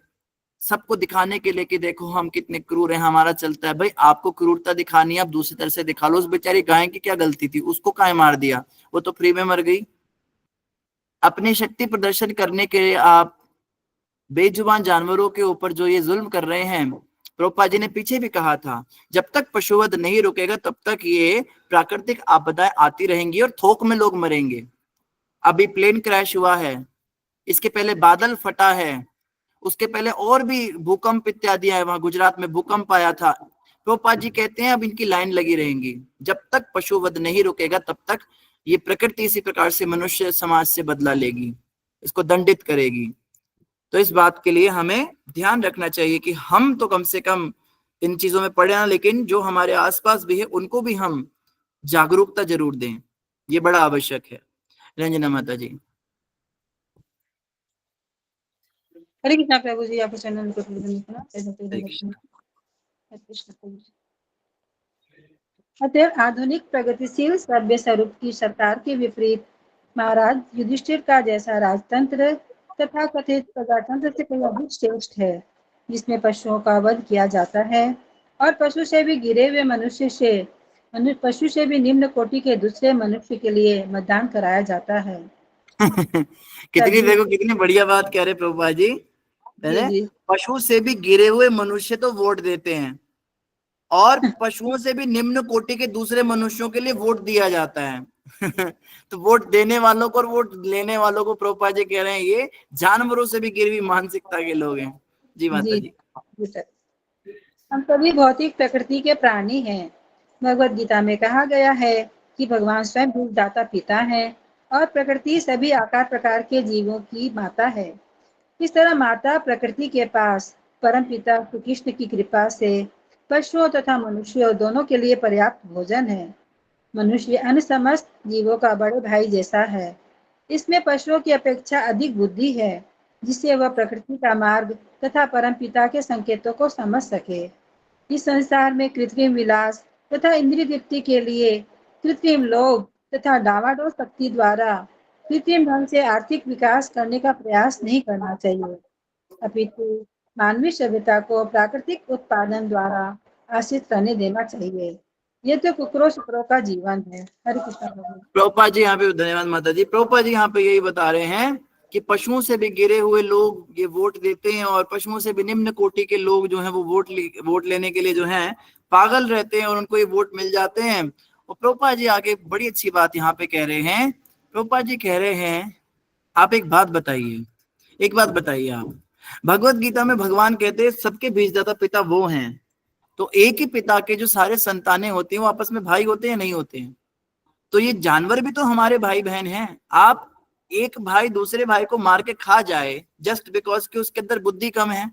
Speaker 1: सबको दिखाने के लिए कि देखो हम कितने क्रूर हैं, हमारा चलता है। भाई आपको क्रूरता दिखानी है, आप दूसरी तरह से दिखा लो। उस बेचारी गाय की क्या गलती थी? उसको काहे मार दिया? वो तो फ्री में मर गई। अपनी शक्ति प्रदर्शन करने के लिए आप बेजुबान जानवरों के ऊपर जो ये जुल्म कर रहे हैं, प्रभुपाद जी ने पीछे भी कहा था, जब तक पशुवध नहीं रुकेगा तब तक ये प्राकृतिक आपदाएं आती रहेंगी और थोक में लोग मरेंगे। अभी प्लेन क्रैश हुआ है, इसके पहले बादल फटा है, उसके पहले और भी भूकंप इत्यादि है, वहां गुजरात में भूकंप आया था। प्रभुपाद जी कहते हैं अब इनकी लाइन लगी रहेंगी, जब तक पशुवध नहीं रुकेगा तब तक ये प्रकृति इसी प्रकार से मनुष्य समाज से बदला लेगी, इसको दंडित करेगी। तो इस बात के लिए हमें ध्यान रखना चाहिए कि हम तो कम से कम इन चीजों में पढ़े ना, लेकिन जो हमारे आसपास भी है उनको भी हम जागरूकता जरूर दें, ये बड़ा आवश्यक है। रंजना माता जी।
Speaker 2: हरे कृष्णा प्रभु जी, आपके चरणों में कोटि प्रणाम।
Speaker 1: हरे कृष्ण।
Speaker 2: हरे कृष्ण प्रभु जी। अतएव आधुनिक प्रगतिशील सभ्य स्वरूप की सरकार के विपरीत महाराज युधिष्ठिर का जैसा राजतंत्र तथा कथित प्रजातंत्र से कहीं अधिक श्रेष्ठ है, जिसमें पशुओं का वध किया जाता है और पशु से भी गिरे हुए पशु से भी निम्न कोटि के दूसरे मनुष्य के लिए मतदान कराया जाता है।
Speaker 1: कितनी देखो कितनी बढ़िया बात कह रहे प्रभुपाद जी।
Speaker 2: जी।
Speaker 1: पशु से भी गिरे हुए मनुष्य तो वोट देते हैं और पशुओं से भी निम्न कोटि के दूसरे मनुष्यों के लिए वोट दिया जाता है। तो वोट देने वालों को और वोट लेने वालों को प्रभुपाद जी कह रहे हैं ये जानवरों से भी गिरी हुई मानसिकता के लोग हैं। जी माता जी।
Speaker 2: हम सभी भौतिक प्रकृति के प्राणी हैं। भगवत गीता में कहा गया है कि भगवान स्वयं बीजदाता पिता है और प्रकृति सभी आकार प्रकार के जीवों की माता है। इस तरह माता प्रकृति के पास परम पिता श्री कृष्ण की कृपा से पशुओं तथा मनुष्यों दोनों के लिए पर्याप्त भोजन है। मनुष्य अन्य समस्त जीवों का बड़े भाई जैसा है। इसमें पशुओं की अपेक्षा अधिक बुद्धि है, जिससे वह प्रकृति का मार्ग तथा परम पिता के संकेतों को समझ सके। इस संसार में कृत्रिम विलास तथा इंद्रिय तृप्ति के लिए कृत्रिम लोभ तथा डावाडोल शक्ति द्वारा कृत्रिम ढंग से आर्थिक विकास करने का प्रयास नहीं करना चाहिए, अपितु मानवीय सभ्यता को प्राकृतिक उत्पादन द्वारा आश्रित रहने देना चाहिए। ये तो कुकरों शुकरों का जीवन है। हरे कृष्ण प्रभु।
Speaker 1: प्रभुपाद जी यहाँ पे, धन्यवाद माता जी, प्रभुपाद जी यहाँ पे यही बता रहे हैं कि पशुओं से भी गिरे हुए लोग ये वोट देते हैं और पशुओं से भी निम्न कोटि के लोग जो हैं वो वोट लेने के लिए जो हैं पागल रहते हैं और उनको ये वोट मिल जाते हैं। और प्रभुपाद जी आगे बड़ी अच्छी बात यहाँ पे कह रहे हैं। प्रभुपाद जी कह रहे हैं आप एक बात बताइए आप, भगवत गीता में भगवान कहते हैं सबके बीजदाता पिता वो हैं, तो एक ही पिता के जो सारे संतानें होती हैं वो आपस में भाई होते हैं नहीं होते हैं? तो ये जानवर भी तो हमारे भाई बहन हैं। आप एक भाई दूसरे भाई को मार के खा जाए जस्ट बिकॉज कि उसके अंदर बुद्धि कम है।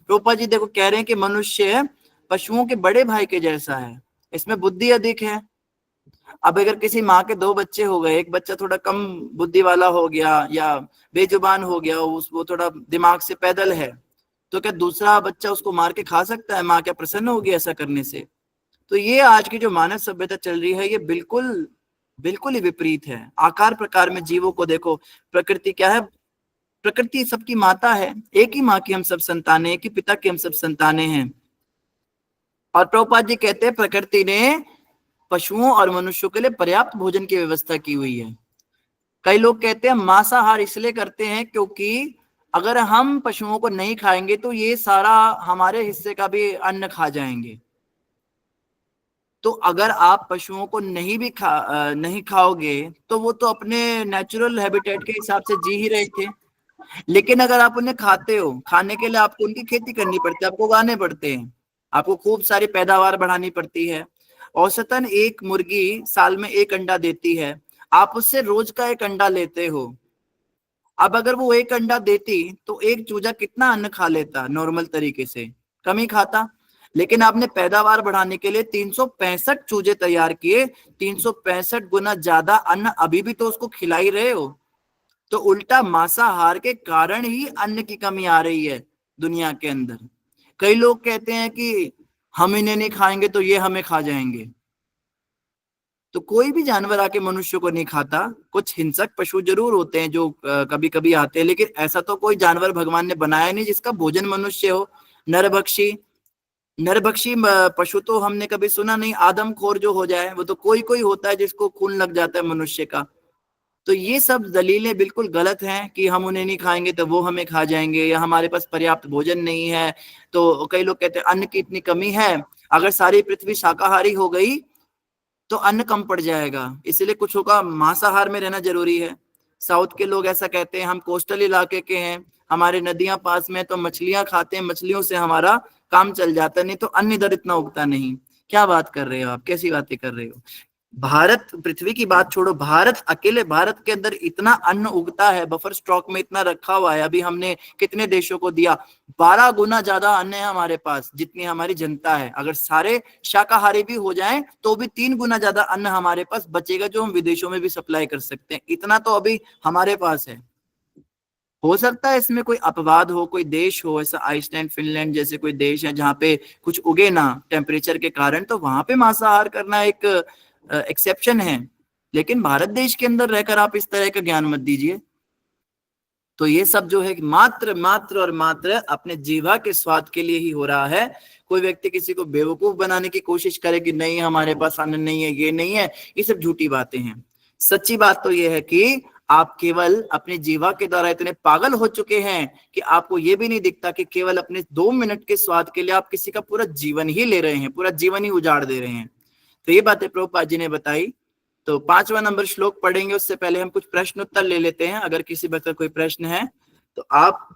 Speaker 1: प्रभुपाद जी देखो कह रहे हैं कि मनुष्य पशुओं के बड़े भाई के जैसा है, इसमें बुद्धि अधिक है। अब अगर किसी माँ के दो बच्चे हो गए, एक बच्चा थोड़ा कम बुद्धि वाला हो गया या बेजुबान हो गया, वो थोड़ा दिमाग से पैदल है, तो क्या दूसरा बच्चा उसको मार के खा सकता है? माँ क्या प्रसन्न होगी ऐसा करने से? तो ये आज की जो मानव सभ्यता चल रही है ये बिल्कुल ही विपरीत है। आकार प्रकार में जीवों को देखो, प्रकृति क्या है? प्रकृति सबकी माता है, एक ही माँ की हम सब संतानें, एक ही पिता की हम सब संतानें हैं। और प्रभुपाद जी कहते हैं प्रकृति ने पशुओं और मनुष्यों के लिए पर्याप्त भोजन की व्यवस्था की हुई है। कई लोग कहते हैं मांसाहार इसलिए करते हैं क्योंकि अगर हम पशुओं को नहीं खाएंगे तो ये सारा हमारे हिस्से का भी अन्न खा जाएंगे। तो अगर आप पशुओं को नहीं खाओगे तो वो तो अपने नेचुरल हैबिटेट के हिसाब से जी ही रहे थे। लेकिन अगर आप उन्हें खाते हो, खाने के लिए आपको उनकी खेती करनी पड़ती है, आपको उगाने पड़ते हैं, आपको खूब सारी पैदावार बढ़ानी पड़ती है। औसतन एक मुर्गी साल में 1 अंडा देती है, आप उससे रोज का 1 अंडा लेते हो। अब अगर वो 1 अंडा देती तो एक चूजा कितना अन्न खा लेता? नॉर्मल तरीके से कम ही खाता। लेकिन आपने पैदावार बढ़ाने के लिए 365 चूजे तैयार किए, 365 गुना ज्यादा अन्न अभी भी तो उसको खिला ही रहे हो। तो उल्टा मांसाहार के कारण ही अन्न की कमी आ रही है दुनिया के अंदर। कई लोग कहते हैं कि हम इन्हें नहीं खाएंगे तो ये हमें खा जाएंगे। तो कोई भी जानवर आके मनुष्य को नहीं खाता। कुछ हिंसक पशु जरूर होते हैं जो कभी कभी आते हैं, लेकिन ऐसा तो कोई जानवर भगवान ने बनाया नहीं जिसका भोजन मनुष्य हो। नरभक्षी पशु तो हमने कभी सुना नहीं। आदमखोर जो हो जाए वो तो कोई होता है जिसको खून लग जाता है मनुष्य का। तो ये सब दलीलें बिल्कुल गलत हैं कि हम उन्हें नहीं खाएंगे तो वो हमें खा जाएंगे, या हमारे पास पर्याप्त भोजन नहीं है। तो कई लोग कहते हैं अन्न की इतनी कमी है, अगर सारी पृथ्वी शाकाहारी हो गई तो अन्न कम पड़ जाएगा, इसलिए कुछ होगा, मांसाहार में रहना जरूरी है। साउथ के लोग ऐसा कहते हैं, हम कोस्टल इलाके के हैं, हमारे नदियां पास में, तो मछलियां खाते हैं, मछलियों से हमारा काम चल जाता है, नहीं तो अन्न इधर इतना उगता नहीं। क्या बात कर रहे हो आप, कैसी बातें कर रहे हो? भारत, पृथ्वी की बात छोड़ो, भारत अकेले, भारत के अंदर इतना अन्न उगता है, बफर स्टॉक में इतना रखा हुआ है। अभी हमने कितने देशों को दिया? 12 गुना ज्यादा अन्न है हमारे पास जितनी हमारी जनता है। अगर सारे शाकाहारी भी हो जाएं तो भी 3 गुना ज्यादा अन्न हमारे पास बचेगा, जो हम विदेशों में भी सप्लाई कर सकते हैं। इतना तो अभी हमारे पास है। हो सकता है इसमें कोई अपवाद हो, कोई देश हो ऐसा, आइसलैंड, फिनलैंड जैसे कोई देश है जहाँ पे कुछ उगे ना टेम्परेचर के कारण, तो वहां पे मांसाहार करना एक एक्सेप्शन है। लेकिन भारत देश के अंदर रहकर आप इस तरह का ज्ञान मत दीजिए। तो ये सब जो है मात्र मात्र और मात्र अपने जीवा के स्वाद के लिए ही हो रहा है। कोई व्यक्ति किसी को बेवकूफ बनाने की कोशिश करे कि नहीं हमारे पास अन्न नहीं है, ये नहीं है, ये सब झूठी बातें हैं। सच्ची बात तो ये है कि आप केवल अपने जीवा के द्वारा इतने पागल हो चुके हैं कि आपको ये भी नहीं दिखता कि केवल अपने 2 मिनट के स्वाद के लिए आप किसी का पूरा जीवन ही ले रहे हैं, पूरा जीवन ही उजाड़ दे रहे हैं। तो ये बातें प्रभुपाद जी ने बताई। तो 5वां नंबर श्लोक पढ़ेंगे, उससे पहले हम कुछ प्रश्न उत्तर ले लेते हैं। अगर किसी वक्त कोई प्रश्न है तो आप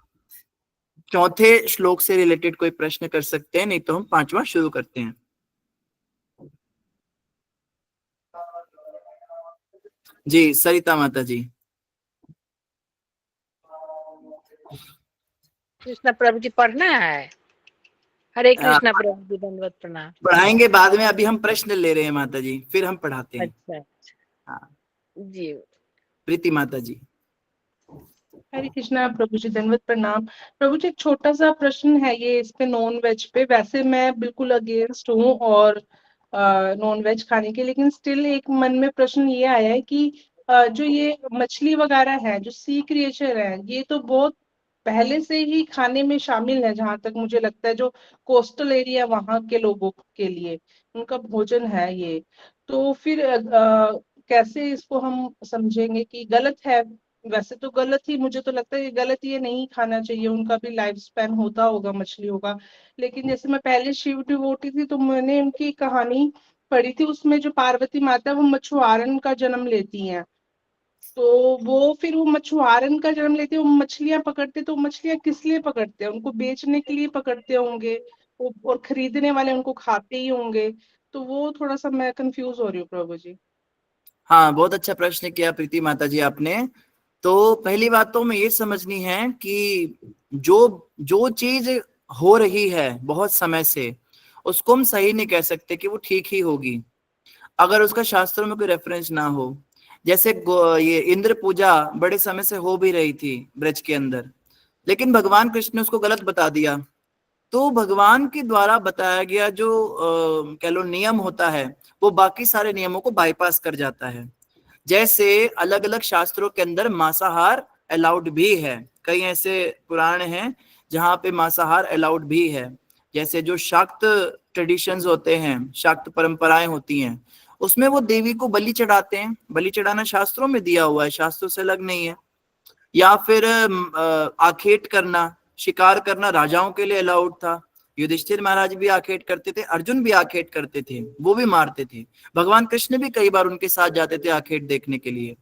Speaker 1: 4थे श्लोक से रिलेटेड कोई प्रश्न कर सकते हैं, नहीं तो हम 5वां शुरू करते हैं। जी सरिता माता जी।
Speaker 10: कृष्ण प्रभु जी पढ़ना है। हरे कृष्ण प्रभु जी, दंडवत प्रणाम।
Speaker 1: पढ़ाएंगे बाद में, अभी हम प्रश्न ले रहे हैं माता जी, फिर हम पढ़ाते हैं।
Speaker 10: अच्छा
Speaker 1: हाँ
Speaker 10: जी।
Speaker 1: प्रीति माता जी।
Speaker 11: हरे कृष्णा प्रभु जी, दंडवत प्रणाम। प्रभु जी एक छोटा सा प्रश्न है ये इस पे, नॉन वेज पे। वैसे मैं बिल्कुल अगेंस्ट हूँ और नॉन वेज खाने के, लेकिन स्टिल एक मन में प्रश्न ये आया है कि जो ये मछली वगैरह है, जो सी क्रिएचर है, ये तो बहुत पहले से ही खाने में शामिल है, जहां तक मुझे लगता है। जो कोस्टल एरिया वहां के लोगों के लिए उनका भोजन है ये। तो फिर कैसे इसको हम समझेंगे कि गलत है? वैसे तो गलत ही, मुझे तो लगता है कि गलत ये नहीं खाना चाहिए, उनका भी लाइफ स्पैन होता होगा मछलियों का। लेकिन जैसे मैं पहले शिव डिवोटी थी तो मैंने उनकी कहानी पढ़ी थी, उसमें जो पार्वती माता वो मछुआरन का जन्म लेती हैं। तो वो फिर वो मछुआरन का जन्म लेते हैं, वो मछलियां पकड़ते, तो मछलियां किस लिए पकड़ते हैं? उनको बेचने के लिए पकड़ते होंगे और खरीदने वाले उनको खाते ही होंगे। तो वो थोड़ा सा मैं कंफ्यूज हो रही हूँ प्रभु जी।
Speaker 1: हाँ बहुत अच्छा प्रश्न किया प्रीति माता जी आपने। तो पहली बात तो हमें ये समझनी है कि जो चीज हो रही है बहुत समय से, उसको हम सही नहीं कह सकते कि वो ठीक ही होगी अगर उसका शास्त्रों में कोई रेफरेंस ना हो। जैसे ये इंद्र पूजा बड़े समय से हो भी रही थी ब्रज के अंदर, लेकिन भगवान कृष्ण ने उसको गलत बता दिया। तो भगवान के द्वारा बताया गया जो कह लो नियम होता है, वो बाकी सारे नियमों को बाईपास कर जाता है। जैसे अलग अलग शास्त्रों के अंदर मांसाहार अलाउड भी है, कई ऐसे पुराण हैं जहाँ पे मांसाहार अलाउड भी है। जैसे जो शाक्त ट्रेडिशंस होते हैं, शाक्त परंपराएं होती हैं, उसमें वो देवी को बलि चढ़ाते हैं। बलि चढ़ाना शास्त्रों में दिया हुआ है, शास्त्रों से अलग नहीं है। या फिर आखेट करना, शिकार करना राजाओं के लिए अलाउड था। युधिष्ठिर महाराज भी आखेट करते थे, अर्जुन भी आखेट करते थे, वो भी मारते थे। भगवान कृष्ण भी कई बार उनके साथ जाते थे आखेट देखने के लिए।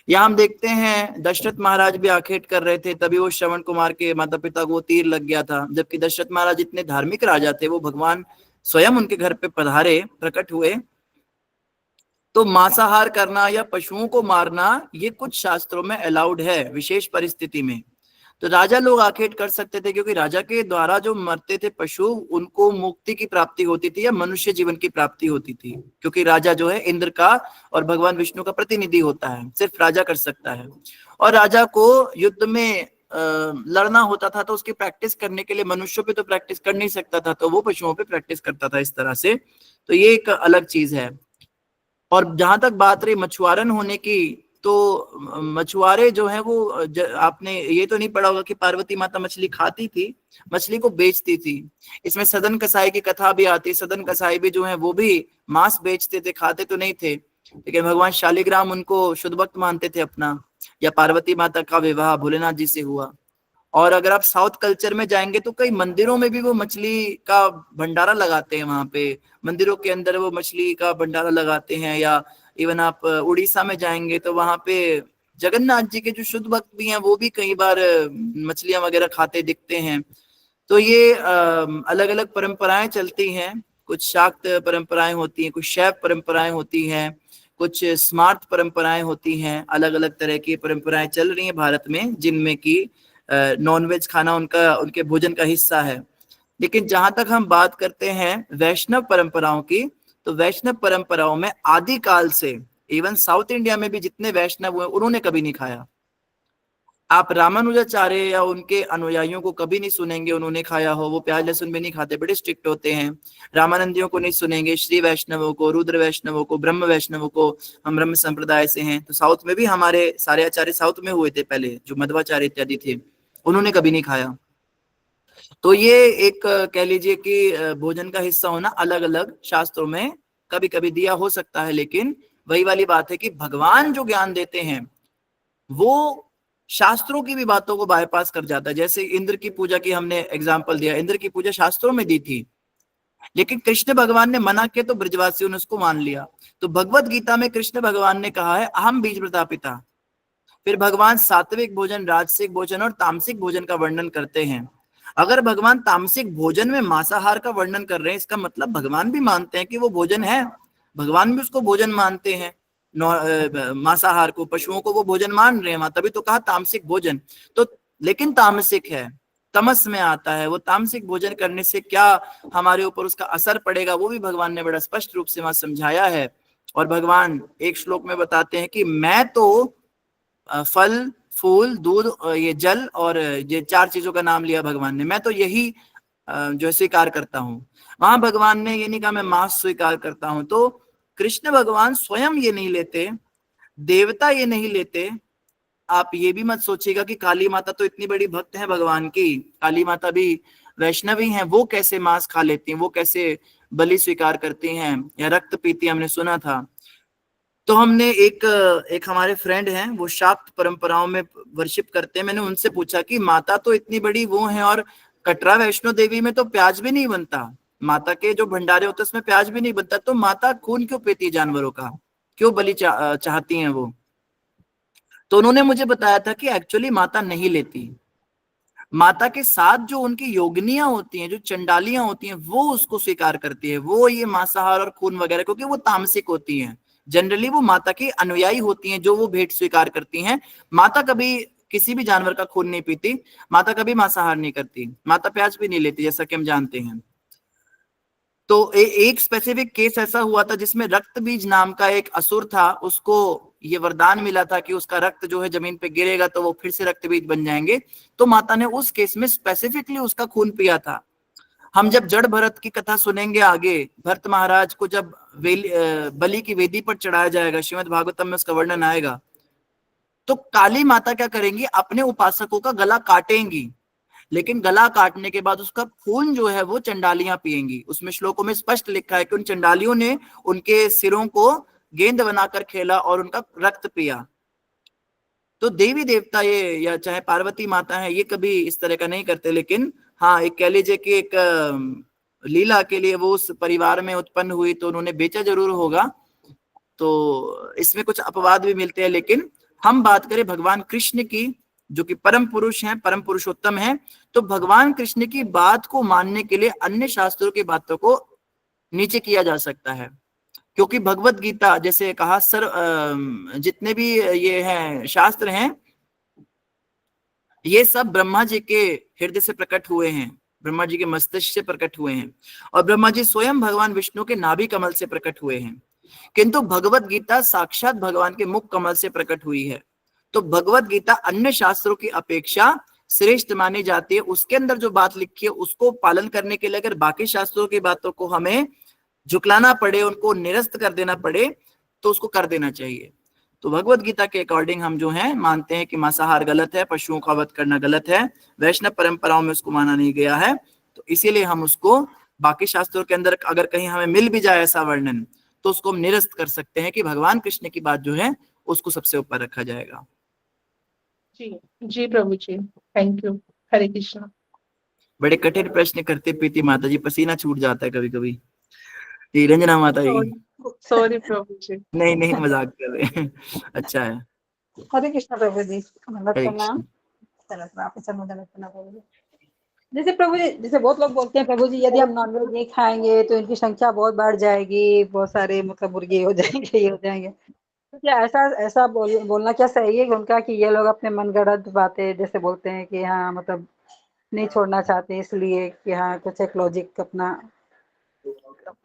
Speaker 1: यहाँ हम देखते हैं दशरथ महाराज भी आखेट कर रहे थे, तभी वो श्रवण कुमार के माता पिता को तीर लग गया था। जबकि दशरथ महाराज इतने धार्मिक राजा थे, वो भगवान स्वयं उनके घर पे पधारे, प्रकट हुए। तो मांसाहार करना या पशुओं को मारना ये कुछ शास्त्रों में अलाउड है विशेष परिस्थिति में। तो राजा लोग आखेट कर सकते थे, क्योंकि राजा के द्वारा जो मरते थे पशु, उनको मुक्ति की प्राप्ति होती थी या मनुष्य जीवन की प्राप्ति होती थी। क्योंकि राजा जो है इंद्र का और भगवान विष्णु का प्रतिनिधि होता है, सिर्फ राजा कर सकता है। और राजा को युद्ध में लड़ना होता था, तो उसकी प्रैक्टिस करने के लिए मनुष्यों पे तो प्रैक्टिस कर नहीं सकता था, तो वो पशुओं पे प्रैक्टिस करता था इस तरह से। तो ये एक अलग चीज है। और जहां तक बात रही मछुआरन होने की, तो मछुआरे जो है वो आपने ये तो नहीं पढ़ा होगा कि पार्वती माता मछली खाती थी, मछली को बेचती थी। इसमें सदन कसाई की कथा भी आती है। सदन कसाई भी जो है वो भी मांस बेचते थे, खाते तो नहीं थे। लेकिन भगवान शालिग्राम उनको शुद्ध भक्त मानते थे अपना, या पार्वती माता का विवाह भोलेनाथ जी से हुआ। और अगर आप साउथ कल्चर में जाएंगे तो कई मंदिरों में भी वो मछली का भंडारा लगाते हैं, वहां पे मंदिरों के अंदर वो मछली का भंडारा लगाते हैं। या इवन आप उड़ीसा में जाएंगे तो वहां पे जगन्नाथ जी के जो शुद्ध भक्त भी हैं वो भी कई बार मछलियां वगैरह खाते दिखते हैं। तो ये अलग अलग परंपराएं चलती हैं, कुछ शाक्त परंपराएं होती हैं, कुछ शैव परंपराएं होती हैं, कुछ स्मार्ट परंपराएं होती हैं। अलग अलग तरह की परंपराएं चल रही हैं भारत में, जिनमें की नॉनवेज खाना उनके भोजन का हिस्सा है। लेकिन जहां तक हम बात करते हैं वैष्णव परंपराओं की, तो वैष्णव परंपराओं में आदिकाल से इवन साउथ इंडिया में भी जितने वैष्णव हुए उन्होंने कभी नहीं खाया। आप रामानुजाचार्य या उनके अनुयायियों को कभी नहीं सुनेंगे उन्होंने खाया हो, वो प्याज लहसुन भी नहीं खाते, बड़े स्ट्रिक्ट होते हैं। रामानंदियों को नहीं सुनेंगे, श्री वैष्णवों को, रुद्र वैष्णवों को, ब्रह्म वैष्णवों को। हम ब्रह्म संप्रदाय से हैं, तो साउथ में भी हमारे सारे आचार्य साउथ में हुए थे पहले, जो मध्वाचार्य इत्यादि थे, उन्होंने कभी नहीं खाया। तो ये एक कह लीजिए कि भोजन का हिस्सा होना अलग अलग शास्त्रों में कभी कभी दिया हो सकता है, लेकिन वही वाली बात है कि भगवान जो ज्ञान देते हैं वो शास्त्रों की भी बातों को बाईपास कर जाता है। जैसे इंद्र की पूजा की हमने एग्जाम्पल दिया, इंद्र की पूजा शास्त्रों में दी थी, लेकिन कृष्ण भगवान ने मना किया तो ब्रजवासियों ने उसको मान लिया। तो भगवत गीता में कृष्ण भगवान ने कहा है अहम बीज प्रतापिता। फिर भगवान सात्विक भोजन, राजसिक भोजन और तामसिक भोजन का वर्णन करते हैं। अगर भगवान तामसिक भोजन में मांसाहार का वर्णन कर रहे हैं, इसका मतलब भगवान भी मानते हैं कि वो भोजन है, भगवान भी उसको भोजन मानते हैं। मांसाहार को, पशुओं को वो भोजन मान रहे हैं, तभी तो कहा तामसिक भोजन। तो लेकिन तामसिक है, तमस में आता है, वो तामसिक भोजन करने से क्या हमारे ऊपर उसका असर पड़ेगा वो भी भगवान ने बड़ा स्पष्ट रूप से वहां समझाया है। और भगवान एक श्लोक में बताते हैं कि मैं तो फल, फूल, दूध, ये जल और ये 4 चीजों का नाम लिया भगवान ने, मैं तो यही जो स्वीकार करता हूँ। वहां भगवान ने ये नहीं कहा मैं मांस स्वीकार करता हूं। तो कृष्ण भगवान स्वयं ये नहीं लेते, देवता ये नहीं लेते। आप ये भी मत सोचिएगा कि काली माता तो इतनी बड़ी भक्त है भगवान की, काली माता भी वैष्णवी हैं, वो कैसे मांस खा लेती हैं, वो कैसे बलि स्वीकार करती हैं या रक्त पीती, हमने सुना था। तो हमने एक हमारे फ्रेंड हैं, वो शाक्त परंपराओं में वर्शिप करते हैं। मैंने उनसे पूछा कि माता तो इतनी बड़ी वो है और कटरा वैष्णो देवी में तो प्याज भी नहीं बनता, माता के जो भंडारे होते हैं उसमें प्याज भी नहीं बनता, तो माता खून क्यों पीती जानवरों का, क्यों बलि चाहती हैं वो। तो उन्होंने मुझे बताया था कि एक्चुअली माता नहीं लेती, माता के साथ जो उनकी योगिनियां होती हैं, जो चंडालियां होती हैं, वो उसको स्वीकार करती है, वो ये मांसाहार और खून वगैरह, क्योंकि वो तामसिक होती हैं। जनरली वो माता की अनुयायी होती हैं जो वो भेंट स्वीकार करती हैं। माता कभी किसी भी जानवर का खून नहीं पीती, माता कभी मांसाहार नहीं करती, माता प्याज भी नहीं लेती, जैसा कि हम जानते हैं। तो एक स्पेसिफिक केस ऐसा हुआ था जिसमें रक्त बीज नाम का एक असुर था, उसको ये वरदान मिला था कि उसका रक्त जो है जमीन पे गिरेगा तो वो फिर से रक्त बीज बन जाएंगे। तो माता ने उस केस में स्पेसिफिकली उसका खून पिया था। हम जब जड़ भरत की कथा सुनेंगे आगे, भरत महाराज को जब बलि की वेदी पर चढ़ाया जाएगा, श्रीमद् भागवतम में उसका वर्णन आएगा, तो काली माता क्या करेंगी, अपने उपासकों का गला काटेंगी, लेकिन गला काटने के बाद उसका खून जो है वो चंडालियां पिएंगी। उसमें श्लोकों में स्पष्ट लिखा है कि उन चंडालियों ने उनके सिरों को गेंद बनाकर खेला और उनका रक्त पिया। तो देवी देवता ये या चाहे पार्वती माता है, ये कभी इस तरह का नहीं करते। लेकिन हाँ, एक कह लीजिए कि एक लीला के लिए वो उस परिवार में उत्पन्न हुई, तो उन्होंने बेचा जरूर होगा, तो इसमें कुछ अपवाद भी मिलते हैं। लेकिन हम बात करें भगवान कृष्ण की, जो कि परम पुरुष हैं, परम पुरुषोत्तम हैं, तो भगवान कृष्ण की बात को मानने के लिए अन्य शास्त्रों की बातों को नीचे किया जा सकता है, क्योंकि भगवत गीता जैसे कहा जितने भी ये हैं शास्त्र हैं, ये सब ब्रह्मा जी के हृदय से प्रकट हुए हैं, ब्रह्मा जी के मस्तिष्क से प्रकट हुए हैं, और ब्रह्मा जी स्वयं भगवान विष्णु के नाभि कमल से प्रकट हुए हैं। किंतु भगवत गीता साक्षात भगवान के मुख कमल से प्रकट हुई है। तो भगवत गीता अन्य शास्त्रों की अपेक्षा श्रेष्ठ मानी जाती है। उसके अंदर जो बात लिखी है उसको पालन करने के लिए अगर बाकी शास्त्रों की बातों को हमें झुकलाना पड़े, उनको निरस्त कर देना पड़े, तो उसको कर देना चाहिए। तो भगवत गीता के अकॉर्डिंग हम जो हैं मानते हैं कि मांसाहार गलत है, पशुओं का वध करना गलत है, वैष्णव परंपराओं में उसको माना नहीं गया है। तो इसीलिए हम उसको बाकी शास्त्रों के अंदर अगर कहीं हमें मिल भी जाए ऐसा वर्णन, तो उसको हम निरस्त कर सकते हैं कि भगवान कृष्ण की बात जो है उसको सबसे ऊपर रखा जाएगा।
Speaker 11: जी जी प्रभु जी, थैंक यू। हरे कृष्णा।
Speaker 1: बड़े कठिन प्रश्न करते प्रीति माता जी, पसीना छूट जाता है कभी कभी। जी रंजना माता जी।
Speaker 11: सॉरी प्रभु जी।
Speaker 1: नहीं नहीं, मजाक कर रहे हैं। अच्छा है।
Speaker 2: हरे कृष्ण प्रभु जी, दंडवत
Speaker 1: हरे
Speaker 2: प्रणाम।
Speaker 1: कृष्ण।
Speaker 2: चलो आप दंडवत प्रणाम प्रभु जी। जैसे प्रभु जी, जैसे बहुत लोग बोलते हैं प्रभु जी, यदि हम नॉनवेज नहीं खाएंगे तो इनकी संख्या बहुत बढ़ जाएगी, बहुत सारे मतलब मुर्गे हो जाएंगे, ये हो जाएंगे। तो क्या ऐसा ऐसा बोलना क्या सही है कि उनका, कि ये लोग अपने मनगढ़ंत बातें जैसे बोलते हैं कि हाँ मतलब नहीं छोड़ना चाहते इसलिए कि हाँ कुछ एक लॉजिक अपना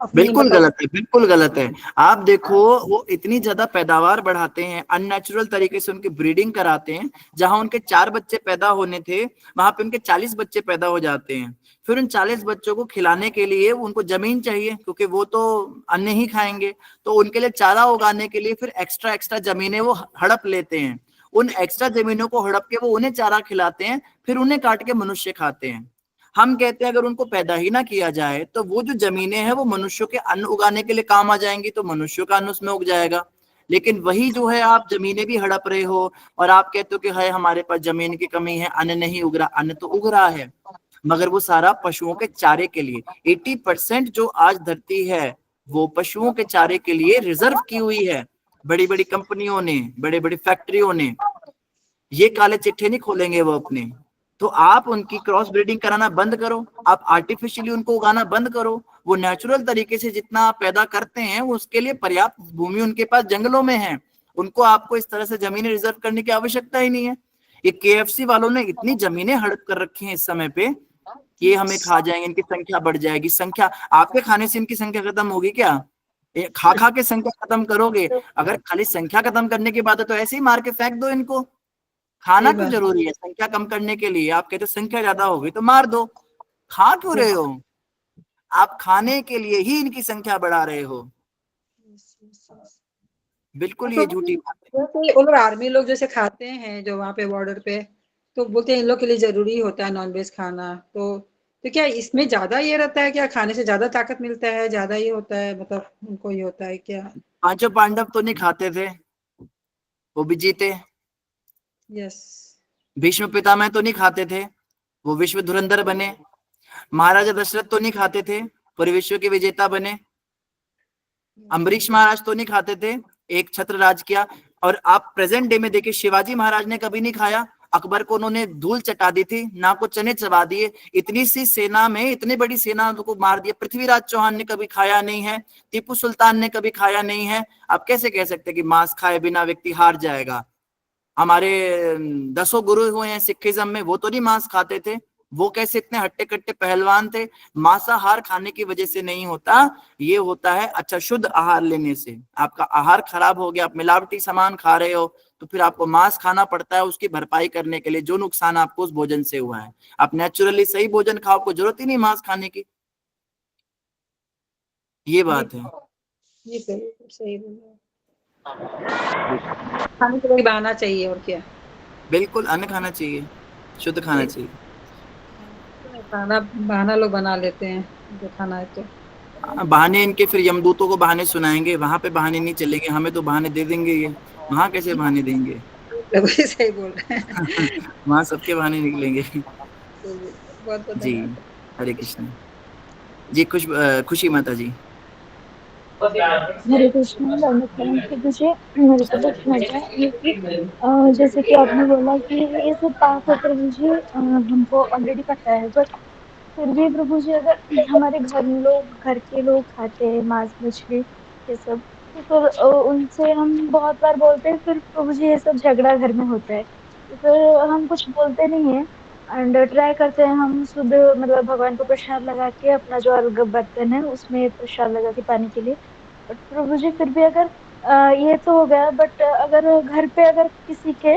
Speaker 2: अपनी
Speaker 1: बिल्कुल
Speaker 2: मतलब।
Speaker 1: गलत है, बिल्कुल गलत है। आप देखो वो इतनी ज्यादा पैदावार बढ़ाते हैं, अननेचुरल तरीके से उनकी ब्रीडिंग कराते हैं। जहां उनके 4 बच्चे पैदा होने थे वहां पे उनके 40 बच्चे पैदा हो जाते हैं। फिर उन 40 बच्चों को खिलाने के लिए उनको जमीन चाहिए, क्योंकि वो तो अन्न ही खाएंगे। तो उनके लिए चारा उगाने के लिए फिर एक्स्ट्रा एक्स्ट्रा जमीनें वो हड़प लेते हैं। उन एक्स्ट्रा जमीनों को हड़प के वो उन्हें चारा खिलाते हैं, फिर उन्हें काट के मनुष्य खाते हैं। हम कहते हैं अगर उनको पैदा ही ना किया जाए तो वो जो जमीनें हैं वो मनुष्यों के अन्न उगाने के लिए काम आ जाएंगी, तो मनुष्यों का अन्न उसमें उग जाएगा। लेकिन वही जो है आप जमीनें भी हड़प रहे हो और आप कहते हो कि है हमारे पास जमीन की कमी है, अन्न नहीं उग रहा। अन्न तो उग रहा है, मगर वो सारा पशुओं के चारे के लिए। 80% जो आज धरती है वो पशुओं के चारे के लिए रिजर्व की हुई है। बड़ी बड़ी कंपनियों ने, बड़े बड़ी फैक्ट्रियों ने, ये काले चिट्ठे नहीं खोलेंगे वो अपने। तो आप उनकी क्रॉस ब्रीडिंग कराना बंद करो, आप आर्टिफिशियली उनको उगाना बंद करो। वो नेचुरल तरीके से जितना आप पैदा करते हैं उसके लिए पर्याप्त भूमि उनके पास जंगलों में है। उनको आपको इस तरह से जमीनें रिजर्व करने की आवश्यकता ही नहीं है। ये KFC वालों ने इतनी जमीनें हड़प कर रखी हैं इस समय पे, ये हमें खा जाएंगे, इनकी संख्या बढ़ जाएगी। संख्या आपके खाने से इनकी संख्या खत्म होगी क्या? खा खा के संख्या खत्म करोगे? अगर खाली संख्या खत्म करने की बात है तो ऐसे ही मार के फेंक दो इनको। खाना क्यों जरूरी है संख्या कम करने के लिए? आप कहते हो संख्या ज्यादा होगी तो मार दो। खा क्यों रहे हो? आप खाने के लिए ही इनकी संख्या बढ़ा रहे हो। बिल्कुल ये झूठी बात है।
Speaker 2: जैसे वो लोग आर्मी लोग जैसे खाते हैं जो वहाँ पे बॉर्डर पे, तो बोलते हैं इन लोग के लिए जरूरी होता है नॉनवेज खाना। तो क्या इसमें ज्यादा ये रहता है, क्या खाने से ज्यादा ताकत मिलता है, ज्यादा ये होता है, मतलब उनको ये होता है क्या?
Speaker 1: 5 पांडव तो नहीं खाते थे, वो भी जीते।
Speaker 2: यस।
Speaker 1: भीष्म पितामह तो नहीं खाते थे, वो विश्व धुरंधर बने। महाराजा दशरथ तो नहीं खाते थे, पर विश्व के विजेता बने। अम्बरीश महाराज तो नहीं खाते थे, एक छत्र राज किया। और आप प्रेजेंट डे में देखिए शिवाजी महाराज ने कभी नहीं खाया। अकबर को उन्होंने धूल चटा दी थी, ना को चने चबा दिए। इतनी सी सेना में इतनी बड़ी सेना को मार दिया। पृथ्वीराज चौहान ने कभी खाया नहीं है, टीपू सुल्तान ने कभी खाया नहीं है। आप कैसे कह सकते कि मांस खाए बिना व्यक्ति हार जाएगा? हमारे 10 गुरु हुए हैं सिखिज्म में, वो तो नहीं मांस खाते थे। वो कैसे इतने हट्टे कट्टे पहलवान थे? मांसाहार खाने की वजह से नहीं होता, ये होता है अच्छा शुद्ध आहार लेने से। आपका आहार खराब हो गया, आप मिलावटी सामान खा रहे हो, तो फिर आपको मांस खाना पड़ता है उसकी भरपाई करने के लिए जो नुकसान आपको उस भोजन से हुआ है। आप नेचुरली सही भोजन खाओ, आपको जरूरत ही नहीं मांस खाने की। ये बात है।
Speaker 2: ये सही बोल रहे हो। खाने के लिए बनाना चाहिए और क्या।
Speaker 1: बिल्कुल अन्न खाना चाहिए, शुद्ध खाना चाहिए।
Speaker 2: खाना बहाना लोग बना लेते हैं जो खाना है तो।
Speaker 1: बहाने इनके फिर यमदूतों को बहाने सुनाएंगे, वहां पे बहाने नहीं चलेंगे। हमें तो बहाने दे देंगे, ये वहां कैसे बहाने देंगे?
Speaker 2: सही बोल रहे हैं।
Speaker 1: वहां सबके बहाने निकलेंगे।
Speaker 2: बहुत बहुत
Speaker 1: जी हरे कृष्ण जी। खुशी माता जी।
Speaker 12: हरे कृष्ण। मुझे मेरे को पूछना है ये कि जैसे कि आपने बोला कि ये सब पाप है प्रभु जी, हमको ऑलरेडी पता है, बट फिर भी प्रभु जी अगर हमारे घर के लोग खाते हैं मांस मछली ये सब, तो फिर उनसे हम बहुत बार बोलते हैं, फिर प्रभु जी ये सब झगड़ा घर में होता है, तो फिर हम कुछ बोलते नहीं है एंड ट्राई करते हैं हम शुद्ध मतलब भगवान को प्रसाद लगा के अपना जो अलग बर्तन है उसमें प्रसाद लगा के पानी के लिए। बट प्रभु जी फिर भी अगर ये तो हो गया, बट अगर घर पे अगर किसी के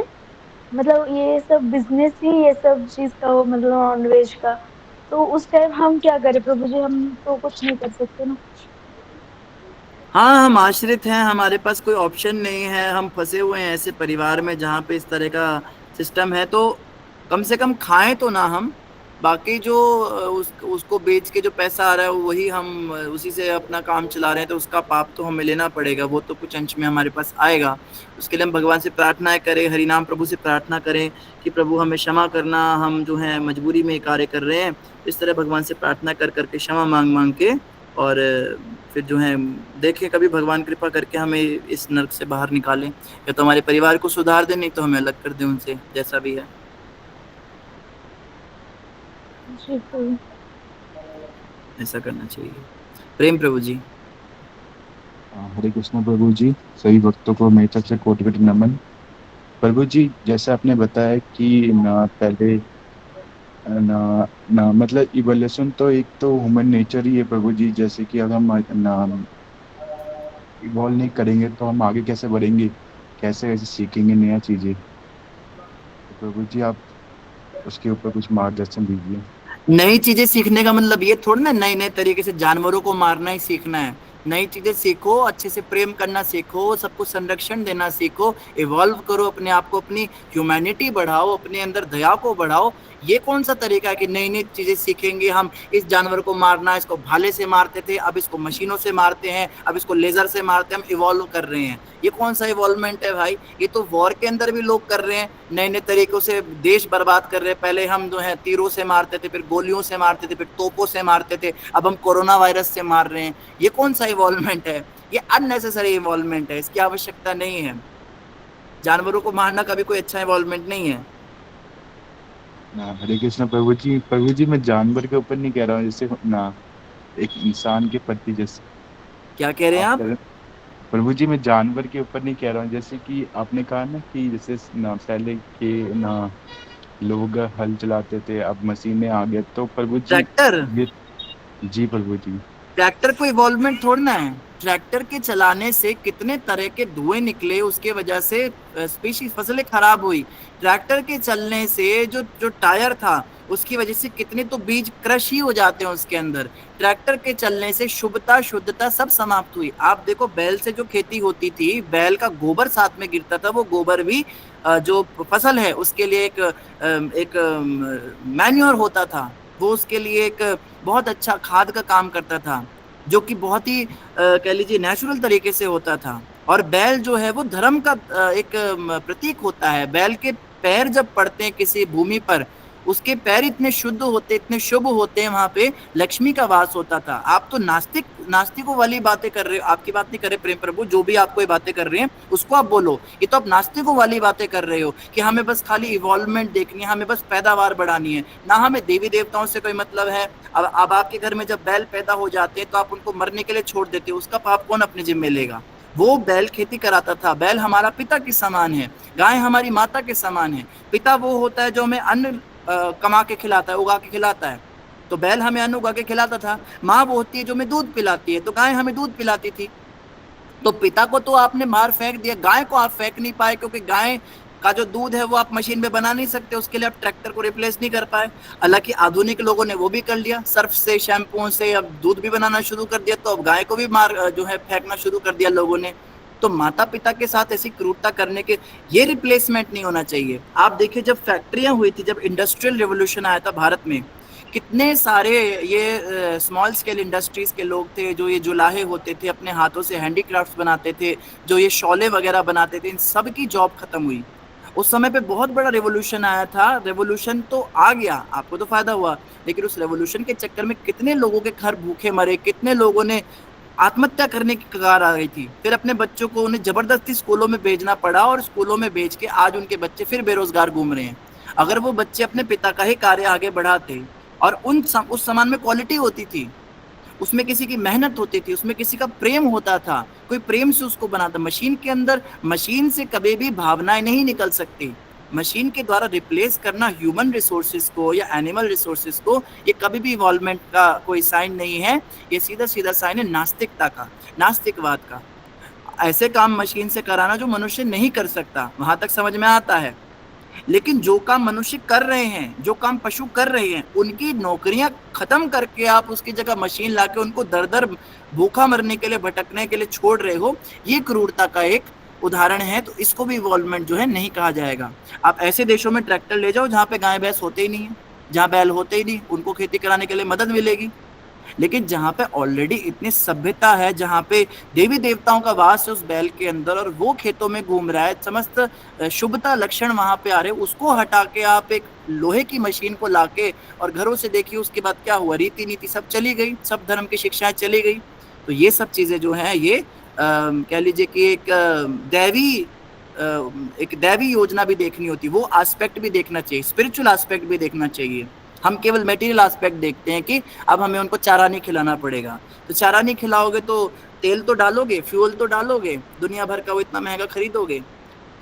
Speaker 12: मतलब ये सब बिजनेस ही ये सब चीज का हो मतलब नॉनवेज का, तो उस टाइम हम क्या करें प्रभु जी? हम तो कुछ नहीं कर सकते ना।
Speaker 1: हाँ हम आश्रित हैं, हमारे पास कोई ऑप्शन नहीं है। हम फंसे हुए हैं ऐसे परिवार में जहाँ पे इस तरह का सिस्टम है, तो कम से कम खाएं तो ना हम, बाकी जो उसको बेच के जो पैसा आ रहा है वही हम उसी से अपना काम चला रहे हैं, तो उसका पाप तो हमें लेना पड़ेगा, वो तो कुछ अंश में हमारे पास आएगा। उसके लिए हम भगवान से प्रार्थना करें, हरिनाम प्रभु से प्रार्थना करें कि प्रभु हमें क्षमा करना, हम जो है मजबूरी में कार्य कर रहे हैं। इस तरह भगवान से प्रार्थना कर करके क्षमा मांग के और फिर जो है देखें कभी भगवान कृपा करके हमें इस नर्क से बाहर निकालें, या तो हमारे परिवार को सुधार दें, नहीं तो हमें अलग कर दें उनसे, जैसा भी है।
Speaker 12: जी प्रभु।
Speaker 1: ऐसा करना चाहिए। प्रेम प्रभु जी।
Speaker 13: हरे कृष्ण प्रभु जी, सभी भक्तों को मेरी तरफ से कोटि नमन। प्रभु जी, जैसे आपने बताया कि ना पहले ना मतलब इवोल्यूशन तो एक तो ह्यूमन नेचर ही है प्रभु जी, जैसे कि अगर हम ना इवॉल्व नहीं करेंगे तो हम आगे कैसे बढ़ेंगे, कैसे सीखेंगे नया चीजें। तो प्रभु जी आप उसके ऊपर कुछ मार्गदर्शन दीजिए।
Speaker 1: नई चीजें सीखने का मतलब ये थोड़ा ना नए नए तरीके से जानवरों को मारना ही सीखना है। नई चीजें सीखो, अच्छे से प्रेम करना सीखो, सबको संरक्षण देना सीखो, इवॉल्व करो अपने आप को, अपनी ह्यूमैनिटी बढ़ाओ, अपने अंदर दया को बढ़ाओ। ये कौन सा तरीका है कि नई नई चीजें सीखेंगे हम? इस जानवर को मारना, इसको भाले से मारते थे, अब इसको मशीनों से मारते हैं, अब इसको लेजर से मारते हैं, हम इवॉल्व कर रहे हैं। ये कौन सा इवॉल्वमेंट है भाई? ये तो वॉर के अंदर भी लोग कर रहे हैं, नए नए तरीकों से देश बर्बाद कर रहे हैं। पहले हम जो है तीरों से मारते थे, फिर गोलियों से मारते थे, फिर तोपों से मारते थे, अब हम कोरोना वायरस से मार रहे हैं। ये कौन सा इवॉल्वमेंट है? ये अननेसेसरी इवॉल्वमेंट है, इसकी आवश्यकता नहीं है। जानवरों को मारना कभी कोई अच्छा इवॉल्वमेंट नहीं है।
Speaker 13: हरे कृष्ण प्रभु जी, मैं जानवर के ऊपर नहीं कह रहा हूँ, जैसे ना एक इंसान के प्रति जैसे।
Speaker 1: क्या कह रहे हैं आप?
Speaker 13: प्रभु जी, मैं जानवर के ऊपर नहीं कह रहा हूँ, जैसे कि आपने कहा ना कि जैसे ना पहले के ना लोग हल चलाते थे, अब मशीनें आ गए, तो प्रभु जी
Speaker 1: ट्रैक्टर।
Speaker 13: जी प्रभु जी,
Speaker 1: ट्रैक्टर को इवॉल्वमेंट थोड़ना है। ट्रैक्टर के चलाने से कितने तरह के धुएं निकले, उसके वजह से स्पीशीज फसलें खराब हुई। ट्रैक्टर के चलने से जो टायर था उसकी वजह से कितने तो बीज क्रश ही हो जाते हैं उसके अंदर। ट्रैक्टर के चलने से शुद्धता शुद्धता सब समाप्त हुई। आप देखो, बैल से जो खेती होती थी, बैल का गोबर साथ में गिरता था, वो गोबर भी जो फसल है उसके लिए एक मैन्योर होता था, वो उसके लिए एक बहुत अच्छा खाद का काम करता था, जो कि बहुत ही कह लीजिए नेचुरल तरीके से होता था। और बैल जो है वो धर्म का एक प्रतीक होता है। बैल के पैर जब पड़ते हैं किसी भूमि पर, उसके पैर इतने शुद्ध होते, इतने शुभ होते हैं, वहां पे लक्ष्मी का वास होता था। आप तो नास्तिकों वाली बातें कर रहे हो, आपकी बात नहीं कर रहे प्रेम प्रभु, जो भी आपको ये बातें कर रहे हैं उसको आप बोलो। ये तो आप नास्तिकों वाली बातें कर रहे हो कि हमें बस खाली इवॉल्वमेंट देखनी है, हमें बस पैदावार बढ़ानी है, ना हमें देवी देवताओं से कोई मतलब है। अब आपके घर में जब बैल पैदा हो जाते हैं तो आप उनको मरने के लिए छोड़ देते हो, उसका पाप कौन अपने जिम्मे लेगा? वो बैल खेती कराता था। बैल हमारा पिता के समान है, गाय हमारी माता के समान है। पिता वो होता है जो हमें अन्न कमा के खिलाता है, उगा के खिलाता है। तो बैल हमें अन्न उगा के खिलाता था। माँ वो होती है जो हमें दूध पिलाती है, तो गाय हमें दूध पिलाती थी। तो पिता को तो आपने मार फेंक दिया, गाय को आप फेंक नहीं पाए, क्योंकि गाय का जो दूध है वो आप मशीन में बना नहीं सकते, उसके लिए आप ट्रैक्टर को रिप्लेस नहीं कर पाए। हालांकि आधुनिक लोगों ने वो भी कर लिया, सर्फ से, शैम्पू से अब दूध भी बनाना शुरू कर दिया, तो अब गाय को भी मार जो है फेंकना शुरू कर दिया लोगों ने। तो माता पिता के साथ ऐसी क्रूरता करने के ये रिप्लेसमेंट नहीं होना चाहिए। आप देखिए, जब फैक्ट्रियां हुई थी, जब इंडस्ट्रियल रिवोल्यूशन आया था भारत में, कितने सारे ये स्मॉल स्केल इंडस्ट्रीज के लोग थे जो ये जुलाहे होते थे, अपने हाथों से हैंडीक्राफ्ट्स बनाते थे, जो ये शॉले वगैरह बनाते थे, इन सब की जॉब खत्म हुई। उस समय पे बहुत बड़ा रेवोल्यूशन आया था। रेवोल्यूशन तो आ गया, आपको तो फायदा हुआ, लेकिन उस रेवोल्यूशन के चक्कर में कितने लोगों के घर भूखे मरे, कितने लोगों ने आत्महत्या करने की कगार आ गई थी। फिर अपने बच्चों को उन्हें जबरदस्ती स्कूलों में भेजना पड़ा, और स्कूलों में भेज के आज उनके बच्चे फिर बेरोजगार घूम रहे हैं। अगर वो बच्चे अपने पिता का ही कार्य आगे बढ़ाते, और उस सामान में क्वालिटी होती थी, उसमें किसी की मेहनत होती थी, उसमें किसी का प्रेम होता था, कोई प्रेम से उसको बनाता। मशीन के अंदर, मशीन से कभी भी भावनाएं नहीं निकल सकती। मशीन के द्वारा रिप्लेस करना ह्यूमन रिसोर्सेज को या एनिमल रिसोर्सेज को, ये कभी भी इवॉल्वमेंट का कोई साइन नहीं है। ये सीधा सीधा साइन है नास्तिकता का, नास्तिकवाद का। ऐसे काम मशीन से कराना जो मनुष्य नहीं कर सकता, वहां तक समझ में आता है। लेकिन जो काम मनुष्य कर रहे हैं, जो काम पशु कर रहे हैं, उनकी नौकरियां खत्म करके आप उसकी जगह मशीन लाके उनको दर दर भूखा मरने के लिए, भटकने के लिए छोड़ रहे हो, ये क्रूरता का एक उदाहरण है। तो इसको भी इवॉल्वमेंट जो है नहीं कहा जाएगा। आप ऐसे देशों में ट्रैक्टर ले जाओ जहाँ पे गाय भैंस होते ही नहीं है, जहाँ बैल होते ही नहीं उनको खेती कराने के लिए मदद मिलेगी। लेकिन जहाँ पे ऑलरेडी इतनी सभ्यता है, जहाँ पे देवी देवताओं का वास है उस बैल के अंदर, और वो खेतों में घूम रहा है, समस्त शुभता लक्षण वहां पे आ रहे, उसको हटा के आप एक लोहे की मशीन को लाके और घरों से देखिए, उसके बाद क्या हुआ, रीति नीति सब चली गई, सब धर्म की शिक्षाएं चली गई। तो ये सब चीजें जो है ये कह लीजिए कि एक दैवी योजना भी देखनी होती, वो एस्पेक्ट भी देखना चाहिए, स्पिरिचुअल एस्पेक्ट भी देखना चाहिए। हम केवल मटेरियल एस्पेक्ट देखते हैं कि अब हमें उनको चारा नहीं खिलाना पड़ेगा। तो चारा नहीं खिलाओगे तो तेल तो डालोगे, फ्यूल तो डालोगे, दुनिया भर का वो इतना महंगा खरीदोगे।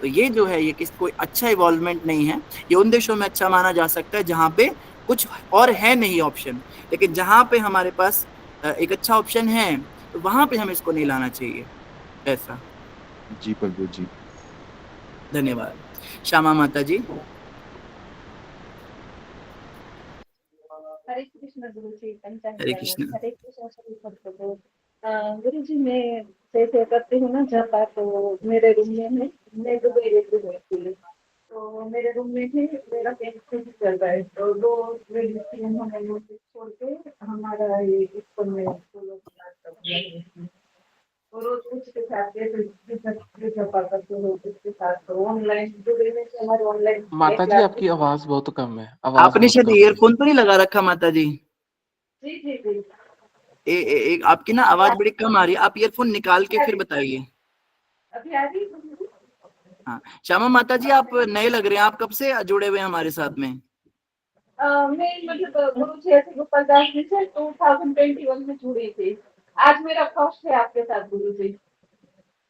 Speaker 1: तो ये जो है ये कोई अच्छा इवॉल्वमेंट नहीं है। ये उन देशों में अच्छा माना जा सकता है जहाँ पे कुछ और है नहीं ऑप्शन, लेकिन जहाँ पे हमारे पास एक अच्छा ऑप्शन है तो वहां पे हमें इसको नहीं लाना चाहिए ऐसा।
Speaker 13: जी प्रभु जी।
Speaker 1: धन्यवाद। श्यामा माता जी।
Speaker 2: हरे कृष्ण गुरु जी।
Speaker 1: हरे कृष्ण।
Speaker 2: हरे कृष्ण सभी भक्तों को। गुरु जी मैं जैसे करती हूँ ना जब तो मेरे रूम में है, मैं दुबई रहती हूँ एक्चुअली, तो मेरे रूम में है मेरा कैंप चल रहा है, तो दो छोड़ के हमारा ये स्कूल में और रोज कुछ के साथ ऑनलाइन दुबई में हमारे ऑनलाइन।
Speaker 8: माता जी आपकी आवाज बहुत कम है, आवाज
Speaker 1: आपने
Speaker 8: बहुत
Speaker 1: शायद
Speaker 8: कम है।
Speaker 1: ईयरफोन तो नहीं लगा रखा माता जी?
Speaker 2: जी जी जी।
Speaker 1: एक आपकी ना आवाज बड़ी कम आ रही है, आप ईयरफोन निकाल के फिर बताइए।
Speaker 2: अभी आ रही?
Speaker 1: हाँ श्यामा माता जी, आप नए लग रहे हैं, आप कब से जुड़े हुए हैं हमारे साथ में?
Speaker 2: मैं मतलब गुरु जी ऐसे गोपाल दास जी से 2021 में जुड़ी थी। आज मेरा फर्स्ट है आपके साथ गुरु जी।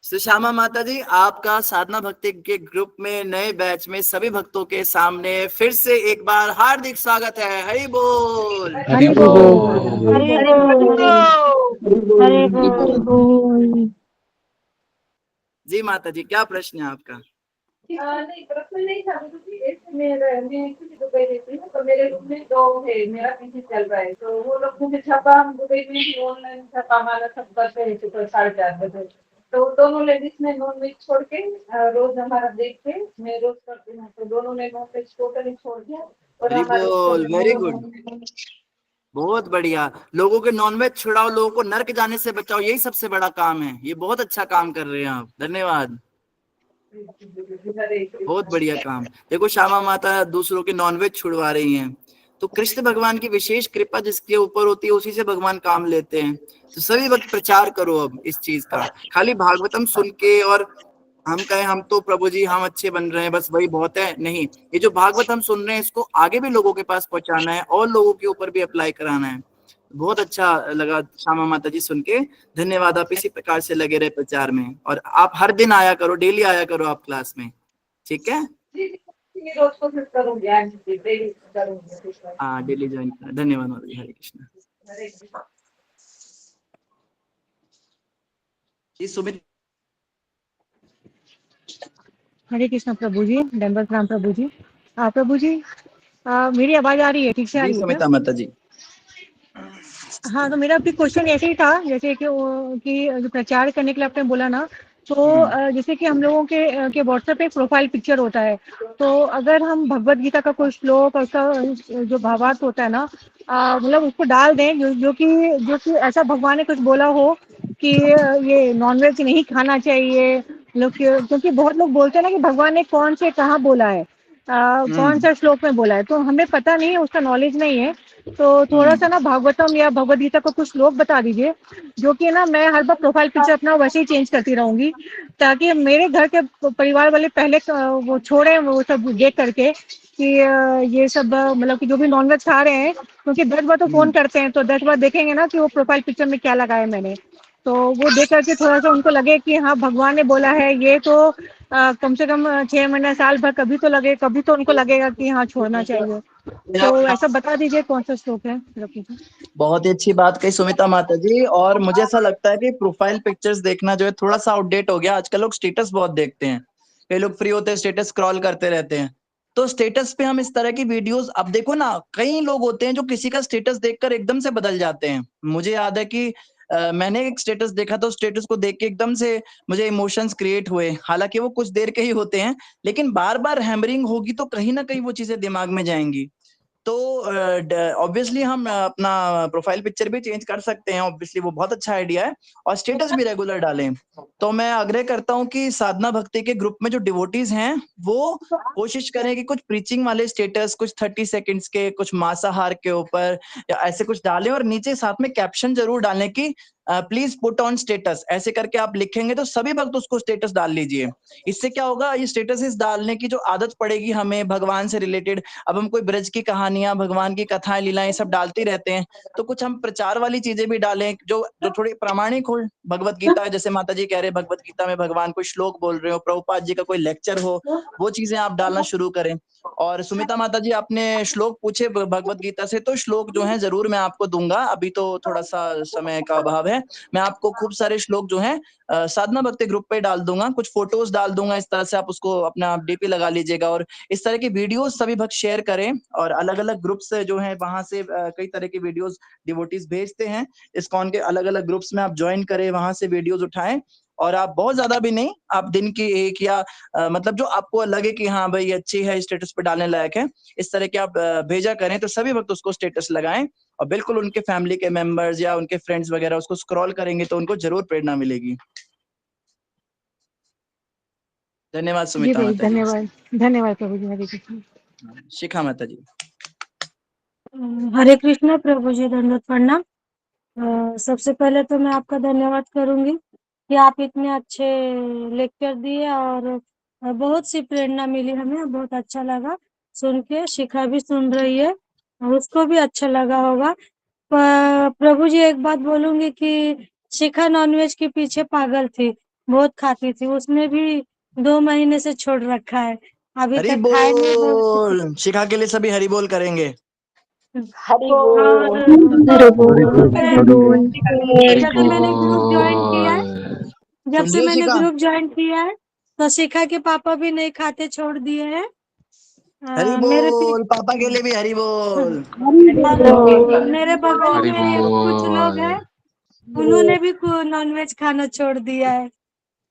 Speaker 1: तो श्यामा माता जी, आपका साधना भक्ति के ग्रुप में नए बैच में सभी भक्तों के सामने फिर से एक बार हार्दिक स्वागत है। हरि बोल।
Speaker 8: हरि बोल।
Speaker 12: हरे बोल।
Speaker 1: जी माता जी, क्या प्रश्न है आपका?
Speaker 2: नहीं प्रश्न नहीं था गुरु जी, ऐसे मैं खुद दुबई रहती हूँ, तो मेरे रूम में दो है, मेरा पीछे चल रहा है, तो वो लोग मुझे छापा, हम दुबई में भी ऑनलाइन छापा हमारा सब करते हैं सुबह 4:30 बजे, तो दोनों लेडीज ने नॉन वेज छोड़ के रोज हमारा देख के मैं रोज करती हूँ, तो दोनों ने नॉन वेज टोटली छोड़ दिया और
Speaker 1: हरि
Speaker 2: हमारे
Speaker 1: बोल, वेरी गुड, बहुत बढ़िया। लोगों के नॉनवेज छुड़ाओ, लोगों को नर्क जाने से बचाओ, यही सबसे बड़ा काम है। ये बहुत अच्छा काम कर रहे हैं आप, धन्यवाद, बहुत बढ़िया काम। देखो श्यामा माता दूसरों के नॉनवेज छुड़वा रही हैं, तो कृष्ण भगवान की विशेष कृपा जिसके ऊपर होती है उसी से भगवान काम लेते हैं। तो सभी वक्त प्रचार करो अब इस चीज का, खाली भागवतम सुन के और हम कहें हम तो प्रभु जी हम अच्छे बन रहे हैं बस वही बहुत है, नहीं, ये जो भागवत हम सुन रहे हैं इसको आगे भी लोगों के पास पहुंचाना है और लोगों के ऊपर भी अप्लाई कराना है। बहुत अच्छा लगा श्यामा माता जी सुन के, धन्यवाद। आप इसी प्रकार से लगे रहे प्रचार में, और आप हर दिन आया करो, डेली आया करो आप क्लास में, ठीक है?
Speaker 2: रोज कोशिश करूंगी,
Speaker 1: हाँ डेली ज्वाइन करना। धन्यवाद माता जी। हरे कृष्ण। जी सुमित।
Speaker 14: हरे कृष्ण प्रभु जी, दंडवत प्रणाम प्रभु जी। प्रभु जी मेरी आवाज आ रही है, ठीक से आ
Speaker 1: जी
Speaker 14: रही है क्या?
Speaker 1: सुमिता माता जी।
Speaker 14: हाँ, तो मेरा भी क्वेश्चन ऐसे ही था, जैसे कि जो प्रचार करने के लिए आपने बोला ना, तो जैसे कि हम लोगों के व्हाट्सएप पे प्रोफाइल पिक्चर होता है, तो अगर हम भगवत गीता का कोई श्लोक और उसका जो भावार्थ होता है ना, मतलब उसको डाल दें, जो कि ऐसा भगवान ने कुछ बोला हो कि ये नॉनवेज नहीं खाना चाहिए लोग, क्योंकि बहुत लोग बोलते हैं ना कि भगवान ने कौन से कहाँ बोला है, कौन सा श्लोक में बोला है, तो हमें पता नहीं है, उसका नॉलेज नहीं है, तो थोड़ा सा ना भागवतम या भगवद गीता को कुछ श्लोक बता दीजिए, जो कि ना मैं हर बार प्रोफाइल पिक्चर अपना वैसे ही चेंज करती रहूंगी, ताकि मेरे घर के परिवार वाले पहले वो छोड़े वो सब देख करके कि ये सब मतलब कि जो भी नॉनवेज खा रहे हैं, क्योंकि 10 बार तो फोन करते हैं, तो 10 बार देखेंगे ना कि वो प्रोफाइल पिक्चर में क्या लगाया मैंने, तो वो देख करके थोड़ा सा उनको लगे कि हाँ भगवान ने बोला है ये, तो कम से कम 6 महीना साल भर कभी तो उनको लगेगा कि हाँ छोड़ना चाहिए, तो ऐसा बता दीजिए कौन सा श्लोक है।
Speaker 1: बहुत ही अच्छी बात कही सुमिता माता जी, और मुझे ऐसा लगता है कि प्रोफाइल पिक्चर्स देखना जो है थोड़ा सा आउटडेट हो गया। आजकल लोग स्टेटस बहुत देखते हैं, कई लोग फ्री होते हैं स्टेटस स्क्रॉल करते रहते हैं, तो स्टेटस पे हम इस तरह की वीडियोस, अब देखो ना कई लोग होते हैं जो किसी का स्टेटस देखकर एकदम से बदल जाते हैं। मुझे याद है कि मैंने एक स्टेटस देखा तो स्टेटस को देख के एकदम से मुझे इमोशंस क्रिएट हुए, हालांकि वो कुछ देर के ही होते हैं, लेकिन बार बार हैमरिंग होगी तो कहीं ना कहीं वो चीजें दिमाग में जाएंगी। तो ऑब्वियसली हम अपना प्रोफाइल पिक्चर भी चेंज कर सकते हैं, ऑब्वियसली वो बहुत अच्छा आइडिया है, और स्टेटस भी रेगुलर डालें। तो मैं आग्रह करता हूँ कि साधना भक्ति के ग्रुप में जो डिवोटीज हैं वो कोशिश करें कि कुछ प्रीचिंग वाले स्टेटस, कुछ 30 सेकंड्स के, कुछ मांसाहार के ऊपर या ऐसे कुछ डालें, और नीचे साथ में कैप्शन जरूर डालें कि प्लीज पुट ऑन स्टेटस, ऐसे करके आप लिखेंगे तो सभी भक्त उसको स्टेटस डाल लीजिए। इससे क्या होगा, ये स्टेटस डालने की जो आदत पड़ेगी हमें भगवान से रिलेटेड, अब हम कोई ब्रज की कहानियां, भगवान की कथाएं, लीलाएं सब डालते रहते हैं, तो कुछ हम प्रचार वाली चीजें भी डालें जो जो थोड़ी प्रामाणिक हो। भगवत गीता, जैसे माता जी कह रहे हैं भगवत गीता में भगवान कोई श्लोक बोल रहे हो, प्रभुपाद जी का कोई लेक्चर हो, वो चीजें आप डालना शुरू करें। और सुमिता माता जी आपने श्लोक पूछे भगवत गीता से, तो श्लोक जो है जरूर मैं आपको दूंगा, अभी तो थोड़ा सा समय का अभाव है। मैं आपको खूब सारे श्लोक जो हैं साधना भक्ति ग्रुप पे डाल दूंगा, कुछ फोटोज डाल दूंगा, इस तरह से आप उसको अपना डीपी लगा लीजिएगा, और इस तरह की वीडियोस सभी भक्त शेयर करें। और अलग अलग ग्रुप्स जो हैं वहां से कई तरह की वीडियोस डिवोटीज भेजते हैं, इस्कॉन के अलग अलग ग्रुप्स में आप ज्वाइन करें, वहां से वीडियोज उठाएं, और आप बहुत ज्यादा भी नहीं, आप दिन की एक या मतलब जो आपको लगे कि हाँ भाई अच्छी है, स्टेटस पे डालने लायक है, इस तरह के आप भेजा करें, तो सभी वक्त उसको स्टेटस लगाएं, और बिल्कुल उनके फैमिली के मेंबर्स या उनके फ्रेंड्स वगैरह उसको स्क्रॉल करेंगे तो उनको जरूर प्रेरणा मिलेगी। धन्यवाद
Speaker 14: जी
Speaker 1: सुमिता
Speaker 14: भाई,
Speaker 1: माता जी।
Speaker 14: धन्यवाद। धन्यवाद प्रभु जी। हरे कृष्ण।
Speaker 1: शिखा माता जी।
Speaker 12: हरे कृष्ण प्रभु जी, दंडवत प्रणाम। सबसे पहले तो मैं आपका धन्यवाद करूंगी कि आप इतने अच्छे लेक्चर दिए, और बहुत सी प्रेरणा मिली हमें, बहुत अच्छा लगा सुन के। शिखा भी सुन रही है और उसको भी अच्छा लगा होगा। प्रभु जी, एक बात बोलूंगी कि शिखा नॉनवेज के पीछे पागल थी, बहुत खाती थी, उसने भी 2 महीने से छोड़ रखा है, अभी
Speaker 1: हरि
Speaker 12: तक खाए नहीं। बहुत
Speaker 1: बोल। शिखा के लिए सभी हरि बोल करेंगे।
Speaker 10: हरि
Speaker 12: और
Speaker 10: बोल।
Speaker 3: हरि बोल, हरि बोल।
Speaker 8: हरि
Speaker 12: जब से मैंने ग्रुप ज्वाइन किया है,
Speaker 8: बोल।
Speaker 12: जब
Speaker 1: सुन
Speaker 12: से
Speaker 1: रही हो
Speaker 12: मैंने
Speaker 1: शिखा?
Speaker 12: ग्रुप ज्वाइन किया है, तो शिखा के पापा भी नहीं खाते, छोड़ दिए हैं।
Speaker 1: हरि
Speaker 12: मेरे
Speaker 1: बोल। पापा के लिए भी हरि बोल।
Speaker 12: और मेरे बगल
Speaker 8: हरि
Speaker 12: में कुछ लोग
Speaker 8: बोल।
Speaker 12: हैं, उन्होंने भी नॉनवेज खाना छोड़ दिया है।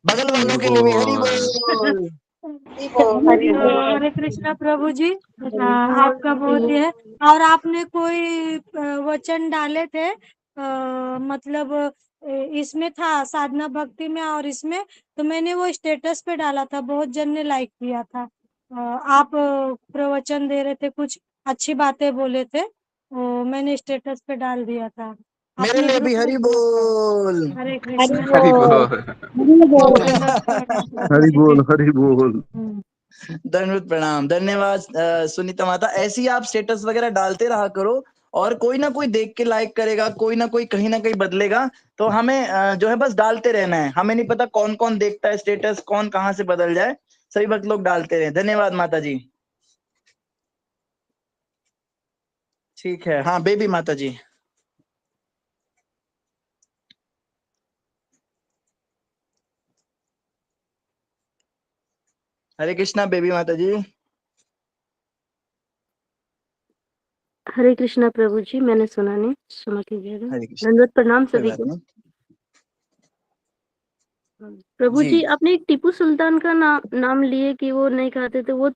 Speaker 1: बगल
Speaker 8: हरि
Speaker 1: वालों के लिए भी हरि
Speaker 8: बोल।
Speaker 1: बोल।
Speaker 10: हरि बोल। हरि बोल।
Speaker 12: हरे कृष्णा प्रभु जी, आपका बहुत ही है। और आपने कोई वचन डाले थे, मतलब इसमें था साधना भक्ति में और इसमें, तो मैंने वो स्टेटस पे डाला था, बहुत जन ने लाइक किया था। आप प्रवचन दे रहे थे, कुछ अच्छी बातें बोले थे, मैंने स्टेटस पे डाल दिया था,
Speaker 1: मेरे
Speaker 12: अपने
Speaker 1: लिए भी
Speaker 12: ग्रुप में
Speaker 1: हरि
Speaker 12: डाला था।
Speaker 1: बोल।
Speaker 12: हरे
Speaker 10: हरि
Speaker 12: कृष्णा।
Speaker 8: हरि
Speaker 10: बोल।
Speaker 8: बोल।
Speaker 12: दंडवत प्रणाम प्रभु
Speaker 3: हरि
Speaker 12: जी के।
Speaker 3: बोल, हरि बोल।
Speaker 1: धन्यवाद, प्रणाम, धन्यवाद सुनीता माता। ऐसे ही आप स्टेटस वगैरह डालते रहा करो, और कोई ना कोई देख के लाइक करेगा, कोई ना कोई कहीं ना कहीं बदलेगा, तो हमें जो है बस डालते रहना है। हमें नहीं पता कौन कौन देखता है स्टेटस, कौन कहाँ से बदल जाए, सभी वक्त लोग डालते रहे। धन्यवाद माता जी। ठीक है, हाँ बेबी माता जी। हरे कृष्णा बेबी माता जी।
Speaker 15: हरे कृष्णा प्रभु जी, मैंने सुना नहीं, क्षमा कीजिएगा।
Speaker 1: हरे कृष्ण।
Speaker 15: दंडवत प्रणाम
Speaker 1: कोई
Speaker 15: सभी
Speaker 1: बात
Speaker 15: को।
Speaker 1: नहीं
Speaker 15: प्रभु
Speaker 1: जी।
Speaker 15: जी, आपने एक टीपू सुल्तान का नाम लिए कि वो नहीं खाते थे, वो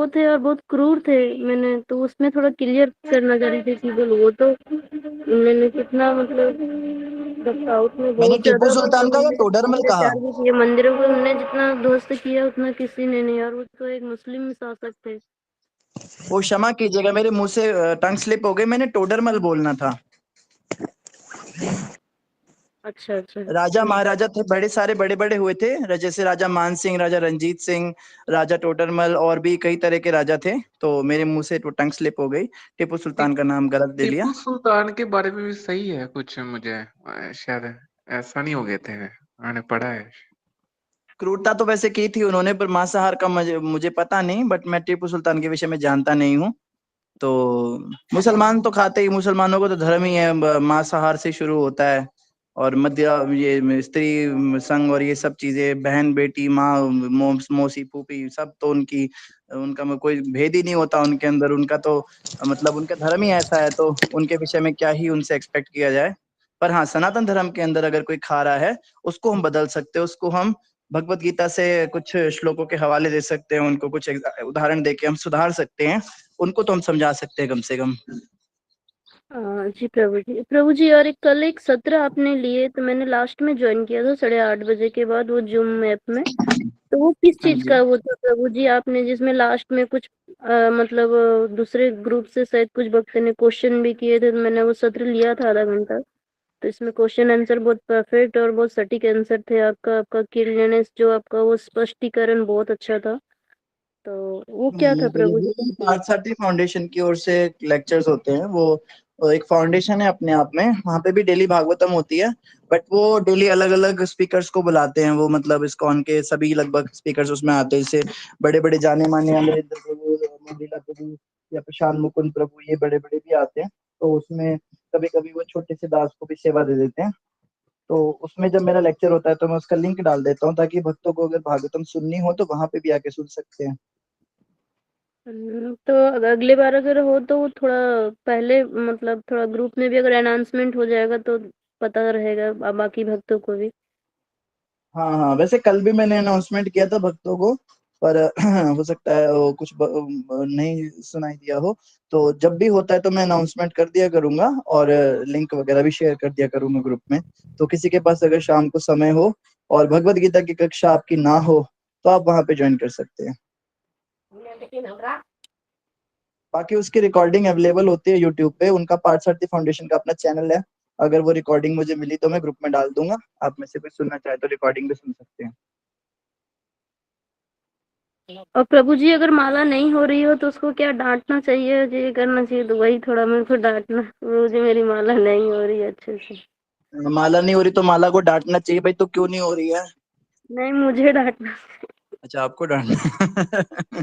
Speaker 15: थे और बहुत क्रूर थे। मैंने तो उसमें थोड़ा क्लियर करना चाह रही थी कि बोल, वो तो मैंने कितना मतलब साउथ में
Speaker 1: मैंने
Speaker 15: बहुत
Speaker 1: टीपू
Speaker 15: ज्यादा
Speaker 1: सुल्तान का या टोडरमल कहा?
Speaker 15: अत्याचार भी किए, मंदिरों को उन्होंने जितना ध्वस्त किया उतना किसी ने नहीं, और वो तो एक मुस्लिम शासक थे।
Speaker 1: वो क्षमा कीजिएगा, मेरे मुंह से टंग स्लिप हो गई, मैंने टोडरमल बोलना था।
Speaker 15: अच्छा अच्छा।
Speaker 1: राजा महाराजा थे, बड़े सारे बड़े बड़े हुए थे, जैसे राजा मान सिंह, राजा रंजीत सिंह, राजा टोडरमल, और भी कई तरह के राजा थे, तो मेरे मुंह से टंग स्लिप हो गई, टीपू सुल्तान का नाम गलत दे लिया।
Speaker 8: टीपू सुल्तान के बारे में भी सही है कुछ, मुझे शायद ऐसा नहीं हो गए थे, मैंने पढ़ा है।
Speaker 1: क्रूरता तो वैसे की थी उन्होंने, पर मांसाहार का मुझे पता नहीं, बट मैं टीपू सुल्तान के विषय में जानता नहीं हूँ। तो मुसलमान तो खाते ही, मुसलमानों को तो धर्म ही है, मांसाहार से शुरू होता है, और मध्य ये स्त्री संग और ये सब चीजें, बहन बेटी माँ मौसी फूफी, सब तो उनका कोई भेद ही नहीं होता उनके अंदर, उनका तो मतलब उनका धर्म ही ऐसा है, तो उनके विषय में क्या ही उनसे एक्सपेक्ट किया जाए। पर हाँ, सनातन धर्म के अंदर अगर कोई खा रहा है, उसको हम बदल सकते हैं, उसको हम भगवत गीता से कुछ श्लोकों के हवाले दे सकते हैं, उनको कुछ उदाहरण देके हम सुधार सकते हैं, उनको तो हम समझा सकते हैं कम से कम।
Speaker 15: जी प्रभु जी, और कल एक सत्र आपने लिए, तो मैंने लास्ट में ज्वाइन किया था 8:30 बजे के बाद वो जूम ऐप में। तो वो किस
Speaker 1: हाँ
Speaker 15: चीज
Speaker 1: जी।
Speaker 15: का वो था प्रभु जी? आपने जिसमें लास्ट में कुछ मतलब दूसरे ग्रुप से शायद कुछ भक्त ने क्वेश्चन भी किए थे, तो मैंने वो सत्र लिया था आधा घंटा। तो इसमें क्वेश्चन आंसर बहुत परफेक्ट और बहुत सटीक आंसर थे। आपका क्लियरनेस, जो आपका वो स्पष्टीकरण बहुत अच्छा था। तो वो क्या था प्रभु जी?
Speaker 1: पार्थसारथी फाउंडेशन की ओर से लेक्चर्स होते हैं, वो एक फाउंडेशन है अपने आप में, वहाँ पे भी डेली भागवतम होती है, बट वो डेली अलग अलग स्पीकर्स को बुलाते हैं। वो मतलब इस्कॉन के सभी लगभग स्पीकर्स उसमें आते हैं, जैसे बड़े बड़े जाने माने अमरिंदर प्रभु, मंदिला प्रभु या प्रशांत मुकुंद प्रभु, ये बड़े बड़े भी आते हैं। तो उसमें कभी कभी वो छोटे से दास को भी सेवा दे देते हैं। तो उसमें जब मेरा लेक्चर होता है तो मैं उसका लिंक डाल देता हूँ, ताकि भक्तों को अगर भागवतम सुननी हो तो वहां पे भी आके सुन सकते हैं।
Speaker 15: तो अगले बार अगर हो तो वो थोड़ा पहले, मतलब थोड़ा ग्रुप में भी अगर अनाउंसमेंट हो जाएगा तो पता रहेगा बाकी भक्तों को भी।
Speaker 1: हाँ हाँ, वैसे कल भी मैंने अनाउंसमेंट किया था भक्तों को, पर हो सकता है वो कुछ नहीं सुनाई दिया हो। तो जब भी होता है तो मैं अनाउंसमेंट कर दिया करूंगा, और लिंक वगैरह भी शेयर कर दिया करूंगा ग्रुप में। तो किसी के पास अगर शाम को समय हो और भगवत गीता की कक्षा आपकी ना हो तो आप वहां पे ज्वाइन कर सकते हैं। बाकी उसकी रिकॉर्डिंग अवेलेबल होती है यूट्यूब पे, उनका पार्थसारथी फाउंडेशन का अपना चैनल है। अगर वो रिकॉर्डिंग मुझे मिली तो मैं ग्रुप में डाल दूंगा, आप में से कोई सुनना चाहे तो रिकॉर्डिंग भी सुन सकते हैं।
Speaker 15: और प्रभु जी, अगर माला नहीं हो रही हो तो उसको क्या डांटना चाहिए, ये करना चाहिए? तो वही थोड़ा मेरे को डांटना, प्रभु जी मेरी माला नहीं हो रही है अच्छे से।
Speaker 1: माला नहीं हो रही तो माला को डांटना चाहिए भाई, तो क्यों नहीं हो रही है?
Speaker 15: नहीं, मुझे डांटना।
Speaker 1: अच्छा, आपको डांटना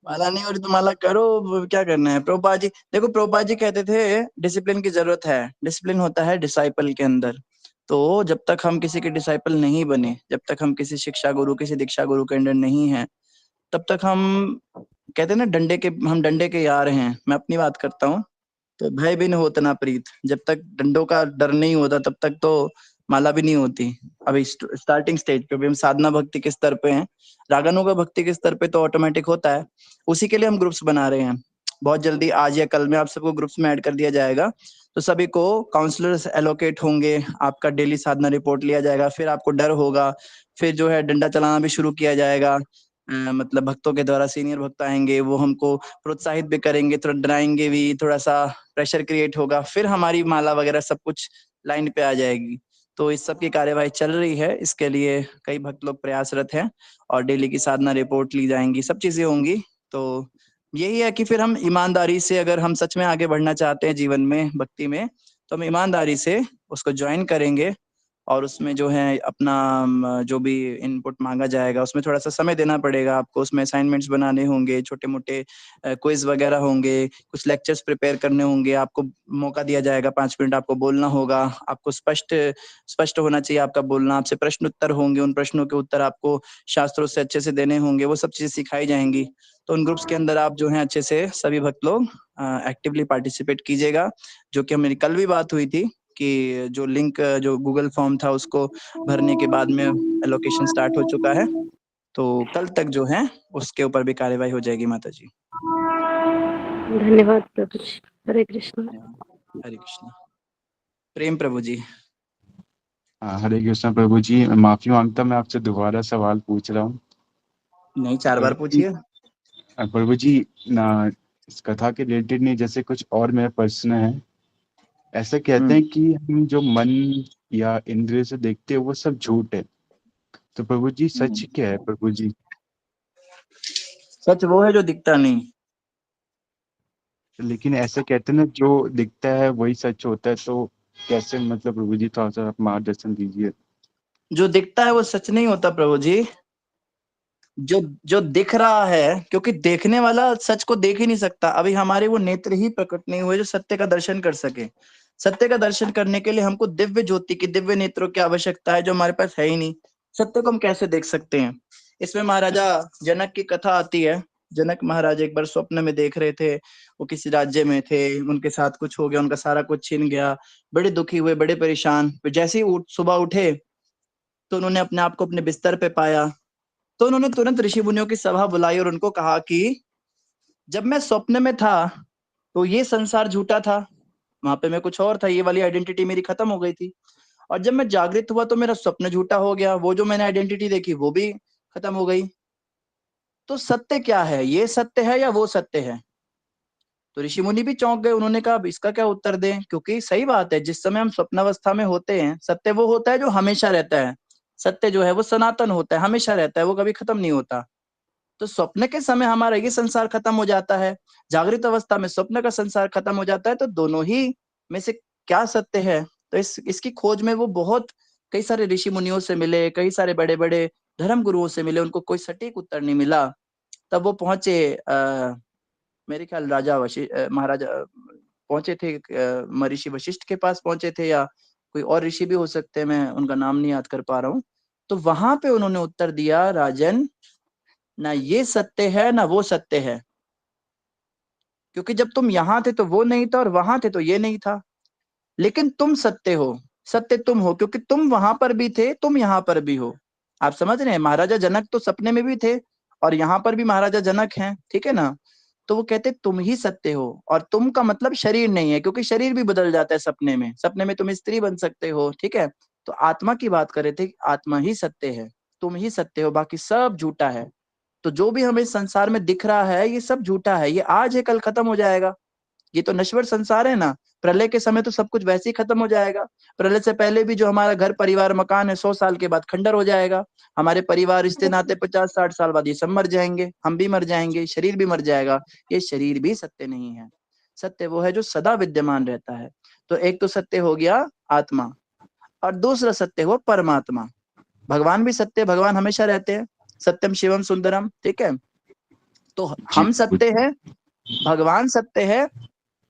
Speaker 1: माला नहीं हो रही तो माला करो, क्या करना है। प्रभुपाद जी देखो, प्रभुपाद जी कहते थे डिसिप्लिन की जरूरत है, डिसिप्लिन होता है डिसाइपल के अंदर। तो जब तक हम किसी के डिसाइपल नहीं बने, जब तक हम किसी शिक्षा गुरु, किसी दीक्षा गुरु के अंडर नहीं है, तब तक हम कहते हैं ना, हम डंडे के यार हैं। मैं अपनी बात करता हूँ, तो भय भी नहीं होता ना प्रीत। जब तक डंडों का डर नहीं होता तब तक तो माला भी नहीं होती। अभी स्टार्टिंग स्टेज पे भी हम साधना भक्ति के स्तर पे हैं, रागानुगा भक्ति के स्तर पे तो ऑटोमेटिक होता है। उसी के लिए हम ग्रुप्स बना रहे हैं। बहुत जल्दी आज या कल में आप सबको ग्रुप्स में ऐड कर दिया जाएगा। तो सभी को काउंसलर्स एलोकेट होंगे, आपका डेली साधना रिपोर्ट लिया जाएगा, फिर आपको डर होगा, फिर जो है डंडा चलाना भी शुरू किया जाएगा। मतलब भक्तों के द्वारा सीनियर भक्त आएंगे, वो हमको प्रोत्साहित भी करेंगे, थोड़ा डराएंगे भी, थोड़ा सा प्रेशर क्रिएट होगा, फिर हमारी माला वगैरह सब कुछ लाइन पे आ जाएगी। तो इस सब की कार्यवाही चल रही है, इसके लिए कई भक्त लोग प्रयासरत हैं, और डेली की साधना रिपोर्ट ली जाएंगी, सब चीजें होंगी। तो यही है कि फिर हम ईमानदारी से, अगर हम सच में आगे बढ़ना चाहते हैं जीवन में, भक्ति में, तो हम ईमानदारी से उसको ज्वाइन करेंगे, और उसमें जो है अपना जो भी इनपुट मांगा जाएगा उसमें थोड़ा सा समय देना पड़ेगा आपको। उसमें असाइनमेंट्स बनाने होंगे, छोटे मोटे क्विज वगैरह होंगे, कुछ लेक्चर्स प्रिपेयर करने होंगे। आपको मौका दिया जाएगा, 5 मिनट आपको बोलना होगा। आपको स्पष्ट होना चाहिए आपका बोलना। आपसे प्रश्न उत्तर होंगे, उन प्रश्नों के उत्तर आपको शास्त्रों से अच्छे से देने होंगे। वो सब चीजें सिखाई जाएंगी। तो उन ग्रुप्स के अंदर आप जो है अच्छे से सभी भक्त लोग एक्टिवली पार्टिसिपेट कीजिएगा। जो कि हमारी कल भी बात हुई थी कि जो लिंक, जो गूगल फॉर्म था उसको भरने के बाद में एलोकेशन स्टार्ट हो चुका है। तो कल तक जो है उसके ऊपर भी कार्यवाही हो जाएगी। माता जी
Speaker 15: धन्यवाद प्रभु जी। हरे कृष्ण।
Speaker 1: हरे कृष्ण। प्रेम प्रभु जी।
Speaker 13: हरे कृष्ण प्रभु जी, माफी मांगता मैं आपसे दोबारा सवाल पूछ रहा हूँ।
Speaker 1: नहीं, 4 बार पूछिए।
Speaker 13: प्रभु जी ना, इस कथा के रिलेटेड नहीं, जैसे कुछ और मेरा प्रश्न है। ऐसा कहते हैं कि हम जो मन या इंद्रिय से देखते हैं वो सब झूठ है, तो प्रभु जी सच क्या है प्रभु जी?
Speaker 1: सच वो है जो दिखता नहीं।
Speaker 13: लेकिन ऐसे कहते हैं ना, जो दिखता है वही सच होता है, तो कैसे, मतलब प्रभु जी थोड़ा सा आप मार्गदर्शन दीजिए।
Speaker 1: जो दिखता है वो सच नहीं होता प्रभु जी। जो जो दिख रहा है, क्योंकि देखने वाला सच को देख ही नहीं सकता। अभी हमारे वो नेत्र ही प्रकट नहीं हुए जो सत्य का दर्शन कर सके। सत्य का दर्शन करने के लिए हमको दिव्य ज्योति की, दिव्य नेत्रों की आवश्यकता है, जो हमारे पास है ही नहीं। सत्य को हम कैसे देख सकते हैं? इसमें महाराजा जनक की कथा आती है। जनक महाराज एक बार स्वप्न में देख रहे थे, वो किसी राज्य में थे, उनके साथ कुछ हो गया, उनका सारा कुछ छिन गया, बड़े दुखी हुए, बड़े परेशान। फिर जैसे ही सुबह उठे तो उन्होंने अपने आप को अपने बिस्तर पे पाया। तो उन्होंने तुरंत ऋषि मुनियों की सभा बुलाई और उनको कहा कि जब मैं स्वप्न में था तो ये संसार झूठा था, वहां पे मैं कुछ और था, ये वाली आइडेंटिटी मेरी खत्म हो गई थी। और जब मैं जागृत हुआ तो मेरा स्वप्न झूठा हो गया, वो जो मैंने आइडेंटिटी देखी वो भी खत्म हो गई। तो सत्य क्या है, ये सत्य है या वो सत्य है? तो ऋषि मुनि भी चौंक गए। उन्होंने कहा अब इसका क्या उत्तर दें, क्योंकि सही बात है, जिस समय हम स्वप्नावस्था में होते हैं सत्य वो होता है जो हमेशा रहता है। सत्य जो है वो सनातन होता है, हमेशा रहता है, वो कभी खत्म नहीं होता। तो स्वप्न के समय हमारा ये संसार खत्म हो जाता है, जागृत अवस्था में स्वप्न का संसार खत्म हो जाता है। तो दोनों ही में से क्या सत्य है? तो इसकी खोज में वो बहुत कई सारे ऋषि मुनियों से मिले, कई सारे बड़े बड़े धर्म गुरुओं से मिले, उनको कोई सटीक उत्तर नहीं मिला। तब वो पहुंचे मेरे ख्याल महाराजा पहुंचे थे, महर्षि वशिष्ठ के पास पहुंचे थे, या कोई और ऋषि भी हो सकते हैं, मैं उनका नाम नहीं याद कर पा रहा हूँ। तो वहां पे उन्होंने उत्तर दिया, राजन ना ये सत्य है ना वो सत्य है, क्योंकि जब तुम यहाँ थे तो वो नहीं था और वहां थे तो ये नहीं था। लेकिन तुम सत्य हो, सत्य तुम हो, क्योंकि तुम वहां पर भी थे, तुम यहाँ पर भी हो। आप समझ रहे हैं, महाराजा जनक तो सपने में भी थे और यहाँ पर भी महाराजा जनक हैं, ठीक है ना। तो वो कहते तुम ही सत्य हो, और तुम का मतलब शरीर नहीं है, क्योंकि शरीर भी बदल जाता है सपने में। सपने में तुम स्त्री बन सकते हो, ठीक है। तो आत्मा की बात कर रहे थे, आत्मा ही सत्य है, तुम ही सत्य हो, बाकी सब झूठा है। तो जो भी हमें संसार में दिख रहा है ये सब झूठा है, ये आज है कल खत्म हो जाएगा। ये तो नश्वर संसार है ना, प्रलय के समय तो सब कुछ वैसे ही खत्म हो जाएगा। प्रलय से पहले भी जो हमारा घर परिवार मकान है 100 साल के बाद खंडर हो जाएगा। हमारे परिवार रिश्ते नाते 50-60 साल बाद ये सब मर जाएंगे, हम भी मर जाएंगे, शरीर भी मर जाएगा। ये शरीर भी सत्य नहीं है, सत्य वो है जो सदा विद्यमान रहता है। तो एक तो सत्य हो गया आत्मा, और दूसरा सत्य हुआ परमात्मा। भगवान भी सत्य, भगवान हमेशा रहते हैं, सत्यम शिवम सुंदरम, ठीक है। तो हम सत्य है, भगवान सत्य है,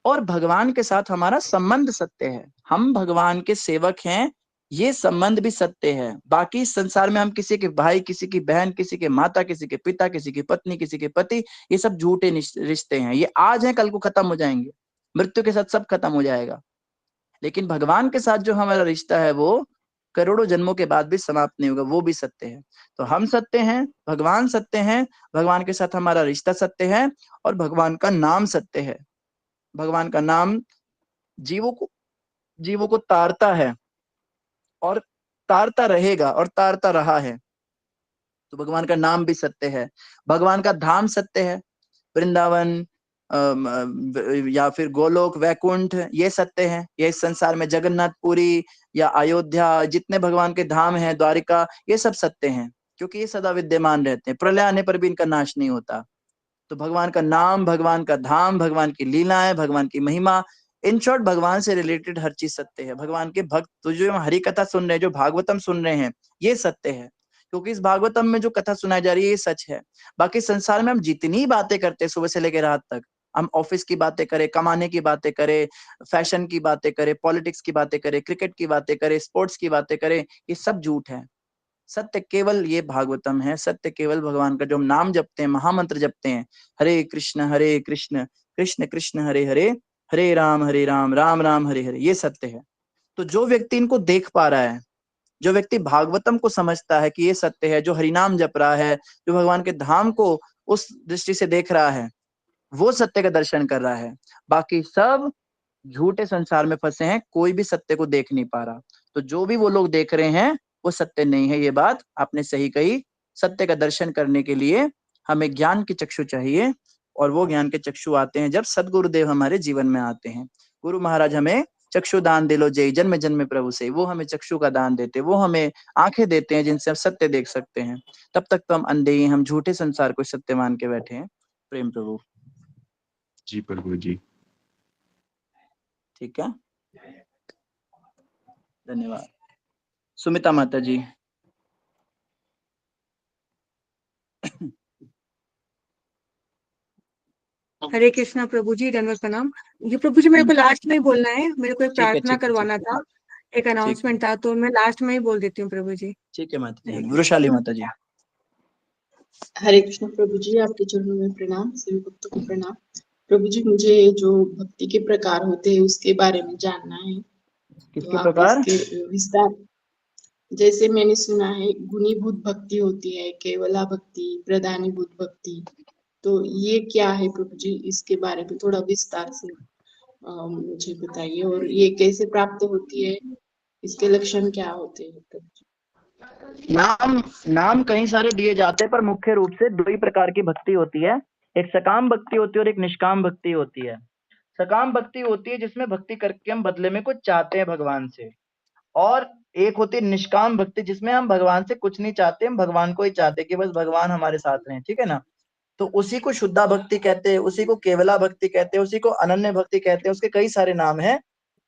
Speaker 1: और भगवान के साथ हमारा संबंध सत्य है। हम भगवान के सेवक हैं, ये संबंध भी सत्य है। बाकी इस संसार में हम किसी के भाई, किसी की बहन, किसी के माता, किसी के पिता, किसी की पत्नी, किसी के पति, ये सब झूठे रिश्ते हैं। ये आज है कल को खत्म हो जाएंगे, मृत्यु के साथ सब खत्म हो जाएगा। लेकिन भगवान के साथ जो हमारा रिश्ता है वो करोड़ों जन्मों के बाद भी समाप्त नहीं होगा, वो भी सत्य है। तो हम सत्य हैं, भगवान सत्य हैं, भगवान के साथ हमारा रिश्ता सत्य है, और भगवान का नाम सत्य है। भगवान का नाम जीवों को तारता है, और तारता रहेगा, और तारता रहा है। तो भगवान का नाम भी सत्य है, भगवान का धाम सत्य है। वृंदावन या फिर गोलोक, वैकुंठ, ये सत्य है। ये इस संसार में जगन्नाथपुरी या अयोध्या, जितने भगवान के धाम हैं, द्वारिका, ये सब सत्य हैं, क्योंकि ये सदा विद्यमान रहते हैं, प्रलय आने पर भी इनका नाश नहीं होता। तो भगवान का नाम, भगवान का धाम, भगवान की लीलाएं, भगवान की महिमा, इन शॉर्ट भगवान से रिलेटेड हर चीज सत्य है। भगवान के भक्त तो जो हरि कथा सुन रहे हैं, जो भागवतम सुन रहे हैं, ये सत्य है, क्योंकि इस भागवतम में जो कथा सुनाई जा रही है ये सच है। बाकी संसार में हम जितनी बातें करते हैं सुबह से लेकर रात तक, हम ऑफिस की बातें करें, कमाने की बातें करें, फैशन की बातें करें, पॉलिटिक्स की बातें करें, क्रिकेट की बातें करें, स्पोर्ट्स की बातें करें, ये सब झूठ है। सत्य केवल ये भागवतम है, सत्य केवल भगवान का जो हम नाम जपते हैं, महामंत्र जपते हैं, हरे कृष्ण कृष्ण कृष्ण हरे हरे, हरे राम राम राम हरे हरे, ये सत्य है। तो जो व्यक्ति इनको देख पा रहा है, जो व्यक्ति भागवतम को समझता है कि ये सत्य है, जो हरिनाम जप रहा है, जो भगवान के धाम को उस दृष्टि से देख रहा है, वो सत्य का दर्शन कर रहा है। बाकी सब झूठे संसार में फंसे हैं, कोई भी सत्य को देख नहीं पा रहा। तो जो भी वो लोग देख रहे हैं वो सत्य नहीं है, ये बात आपने सही कही। सत्य का दर्शन करने के लिए हमें ज्ञान की चक्षु चाहिए, और वो ज्ञान के चक्षु आते हैं जब सदगुरुदेव हमारे जीवन में आते हैं। गुरु महाराज हमें चक्षु दान दिलो जय, जन्म जन्म प्रभु से, वो हमें चक्षु का दान देते, वो हमें आंखें देते हैं जिनसे हम सत्य देख सकते हैं। तब तक तो हम अंधे ही, हम झूठे संसार को सत्य मान के बैठे हैं। प्रेम प्रभु
Speaker 13: जी प्रभु जी।
Speaker 1: ठीक है, धन्यवाद। सुमिता माता जी।
Speaker 14: हरे कृष्णा प्रभु जी, दंडवत प्रणाम। ये प्रभु जी मेरे को लास्ट में ही बोलना है, मेरे को एक
Speaker 1: ठीक है,
Speaker 14: प्रार्थना
Speaker 1: ठीक है,
Speaker 14: करवाना था, एक अनाउंसमेंट था, तो मैं लास्ट में ही बोल देती हूँ प्रभु जी।
Speaker 1: ठीक है माता जी। वृषाली माता जी।
Speaker 7: हरे कृष्ण प्रभु जी, आपके चरणों में प्रणाम, सभी भक्तों को प्रणाम। प्रभु जी, मुझे जो भक्ति के प्रकार होते हैं उसके बारे में जानना है,
Speaker 1: किसके
Speaker 7: तो आप
Speaker 1: प्रकार?
Speaker 7: इसके विस्तार, जैसे मैंने सुना है गुणीभूत भक्ति होती है, केवला भक्ति, प्रधानीभूत भक्ति, तो ये क्या है प्रभु जी? इसके बारे में थोड़ा विस्तार से मुझे बताइए, और ये कैसे प्राप्त होती है, इसके लक्षण क्या होते हैं प्रभु जी?
Speaker 1: नाम कई सारे दिए जाते हैं, पर मुख्य रूप से दो ही प्रकार की भक्ति होती है। एक सकाम भक्ति होती है और एक निष्काम भक्ति होती है। सकाम भक्ति होती है जिसमें भक्ति करके हम बदले में कुछ चाहते हैं भगवान से, और एक होती है निष्काम भक्ति जिसमें हम भगवान से कुछ नहीं चाहते, हम भगवान को ही चाहते कि बस भगवान हमारे साथ रहें, ठीक है ना। तो उसी को शुद्धा भक्ति कहते हैं, उसी को केवला भक्ति कहते हैं, उसी को अनन्य भक्ति कहते हैं। उसके कई सारे नाम हैं।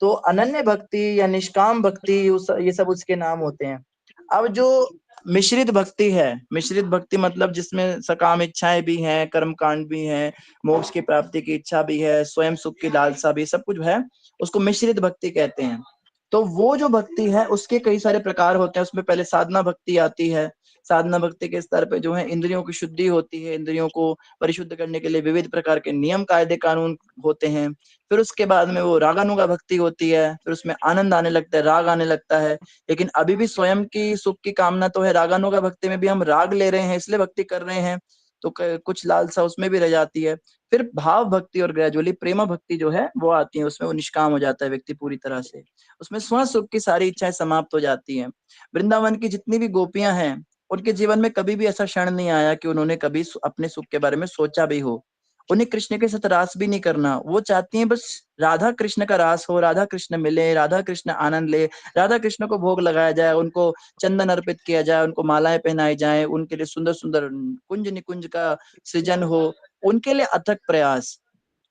Speaker 1: तो अनन्य भक्ति या निष्काम भक्ति ये सब उसके नाम होते हैं। अब जो मिश्रित भक्ति है, मिश्रित भक्ति मतलब जिसमें सकाम इच्छाएं भी हैं, कर्म कांड भी हैं, मोक्ष की प्राप्ति की इच्छा भी है, स्वयं सुख की लालसा भी, सब कुछ है, उसको मिश्रित भक्ति कहते हैं। तो वो जो भक्ति है उसके कई सारे प्रकार होते हैं। उसमें पहले साधना भक्ति आती है। साधना भक्ति के स्तर पे जो है इंद्रियों की शुद्धि होती है, इंद्रियों को परिशुद्ध करने के लिए विविध प्रकार के नियम कायदे कानून होते हैं। फिर उसके बाद में वो रागानुगा भक्ति होती है, फिर उसमें आनंद आने लगता है, राग आने लगता है। लेकिन अभी भी स्वयं की सुख की कामना तो है। रागानुगा भक्ति में भी हम राग ले रहे हैं इसलिए भक्ति कर रहे हैं, तो कुछ लालसा उसमें भी रह जाती है। फिर भाव भक्ति और ग्रेजुअली प्रेम भक्ति जो है वो आती है, उसमें वो निष्काम हो जाता है व्यक्ति पूरी तरह से। उसमें स्व सुख की सारी इच्छाएं समाप्त हो जाती हैं। वृंदावन की जितनी भी गोपियां हैं उनके जीवन में कभी भी ऐसा क्षण नहीं आया कि उन्होंने कभी अपने सुख के बारे में सोचा भी हो। उन्हें कृष्ण के साथ रास भी नहीं करना, वो चाहती हैं बस राधा कृष्ण का रास हो, राधा कृष्ण मिले, राधा कृष्ण आनंद ले, राधा कृष्ण को भोग लगाया जाए, उनको चंदन अर्पित किया जाए, उनको मालाएं पहनाई जाए, उनके लिए सुंदर सुंदर कुंज निकुंज का सृजन हो, उनके लिए अथक प्रयास।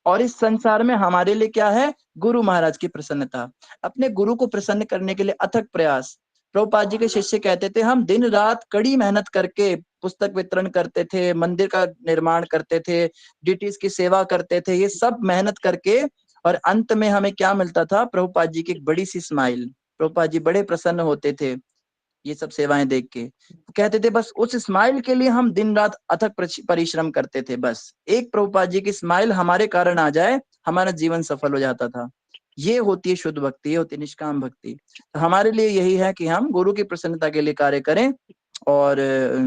Speaker 1: और इस संसार में हमारे लिए क्या है? गुरु महाराज की प्रसन्नता, अपने गुरु को प्रसन्न करने के लिए अथक प्रयास। प्रभुपाद जी के शिष्य कहते थे हम दिन रात कड़ी मेहनत करके पुस्तक वितरण करते थे, मंदिर का निर्माण करते थे, डिटीज की सेवा करते थे, ये सब मेहनत करके, और अंत में हमें क्या मिलता था? प्रभुपाद जी की एक बड़ी सी स्माइल। प्रभुपाद जी बड़े प्रसन्न होते थे ये सब सेवाएं देख के। कहते थे बस उस स्माइल के लिए हम दिन रात अथक परिश्रम करते थे, बस एक प्रभुपाद जी की स्माइल हमारे कारण आ जाए, हमारा जीवन सफल हो जाता था। ये होती है शुद्ध भक्ति, ये होती है निष्काम भक्ति। तो हमारे लिए यही है कि हम गुरु की प्रसन्नता के लिए कार्य करें और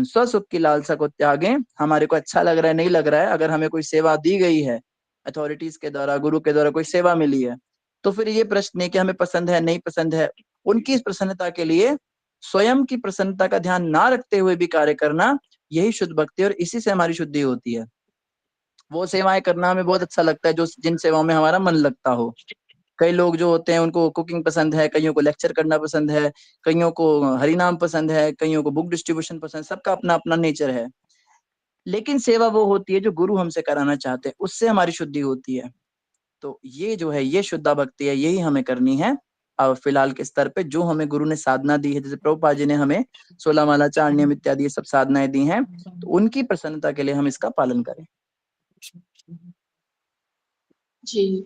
Speaker 1: स्वसुख की लालसा को त्यागें। हमारे को अच्छा लग रहा है, नहीं लग रहा है, अगर हमें कोई सेवा दी गई है अथॉरिटीज के द्वारा, गुरु के द्वारा कोई सेवा मिली है, तो फिर ये प्रश्न है कि हमें पसंद है नहीं पसंद है, उनकी प्रसन्नता के लिए स्वयं की प्रसन्नता का ध्यान ना रखते हुए भी कार्य करना, यही शुद्ध भक्ति, और इसी से हमारी शुद्धि होती है। वो सेवाएं करना हमें बहुत अच्छा लगता है जो जिन सेवाओं में हमारा मन लगता हो। कई लोग जो होते हैं उनको कुकिंग पसंद है, कईयों को लेक्चर करना पसंद है, कईयों को हरिनाम पसंद है, कईयों को बुक डिस्ट्रीब्यूशन पसंद, सबका अपना अपना नेचर है। लेकिन सेवा वो होती है जो गुरु हमसे कराना चाहते हैं, उससे हमारी शुद्धि होती है। तो ये जो है ये शुद्धा भक्ति है, यही हमें करनी है। अब फिलहाल के स्तर पे जो हमें गुरु ने साधना दी है, जैसे प्रभुपाद जी ने हमें 16 माला, 4 नियम इत्यादि ये सब साधनाएं दी हैं, तो उनकी प्रसन्नता के लिए हम इसका पालन करें।
Speaker 7: जी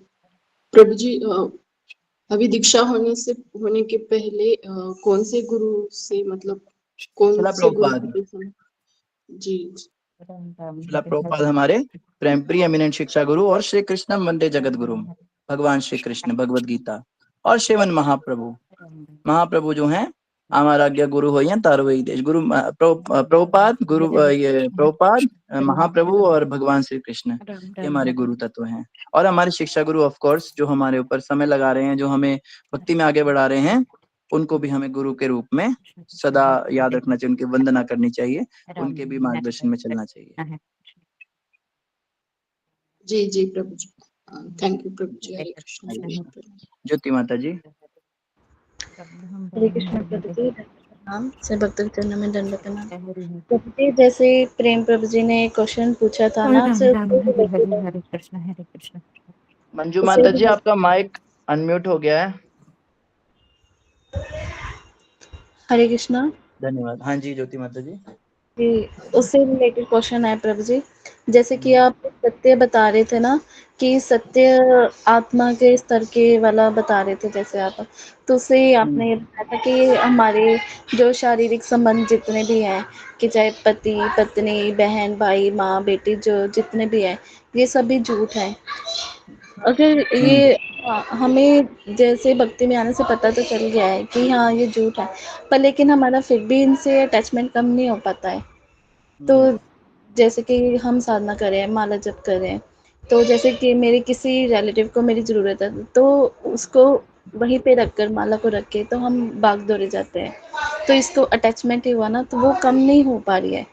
Speaker 7: प्रभु जी, अभी दीक्षा होने के पहले कौन से गुरु से, मतलब कौन से गुरु? जी
Speaker 1: प्रभुपाद हमारे प्रेम प्रिय एमिनेंट शिक्षा गुरु और श्री कृष्ण वंदे जगत गुरु भगवान श्री कृष्ण भगवद गीता और श्रीमन महाप्रभु जो हैं हमारा आज्ञा गुरु हो या तारो वही देश गुरु प्रभुपाद गुरु, ये प्रभुपाद महाप्रभु और भगवान श्री कृष्ण, ये हमारे गुरु तत्व हैं। और हमारे शिक्षा गुरु ऑफ कोर्स जो हमारे ऊपर समय लगा रहे हैं, जो हमें भक्ति में आगे बढ़ा रहे हैं, उनको भी हमें गुरु के रूप में सदा याद रखना चाहिए, उनकी वंदना करनी चाहिए, उनके भी मार्गदर्शन में चलना चाहिए।
Speaker 7: जी जी प्रभु जी, थैंक यू प्रभु जी। हरे कृष्ण।
Speaker 1: ज्योति माता जी।
Speaker 5: हरे कृष्ण प्रभु जी, नाम से भक्त चरणों में दंडवत प्रणाम। प्रभु जी, जैसे प्रेम प्रभु जी ने क्वेश्चन पूछा था ना,
Speaker 9: हरे कृष्ण।
Speaker 1: मंजू माता जी आपका माइक अनम्यूट हो गया है।
Speaker 5: हरे कृष्णा।
Speaker 1: धन्यवाद। हाँ जी ज्योति माता जी।
Speaker 5: जी, उससे रिलेटेड क्वेश्चन है प्रभु जी। जैसे कि आप सत्य बता रहे थे ना, कि सत्य आत्मा के स्तर के वाला बता रहे थे जैसे आप, तो उससे आपने ये बताया था कि हमारे जो शारीरिक संबंध जितने भी हैं, कि चाहे पति पत्नी बहन भाई माँ बेटी जो जितने भी हैं, ये सभी झूठ है। अगर ये हमें जैसे भक्ति में आने से पता तो चल गया है कि हाँ ये झूठ है, पर लेकिन हमारा फिर भी इनसे अटैचमेंट कम नहीं हो पाता है। तो जैसे कि हम साधना करें, माला जप करें, तो जैसे कि मेरे किसी रिलेटिव को मेरी ज़रूरत है, तो उसको वहीं पे रखकर, माला को रख के, तो हम भाग दौड़े जाते हैं। तो इसको अटैचमेंट ही हुआ ना, तो वो कम नहीं हो पा रही है।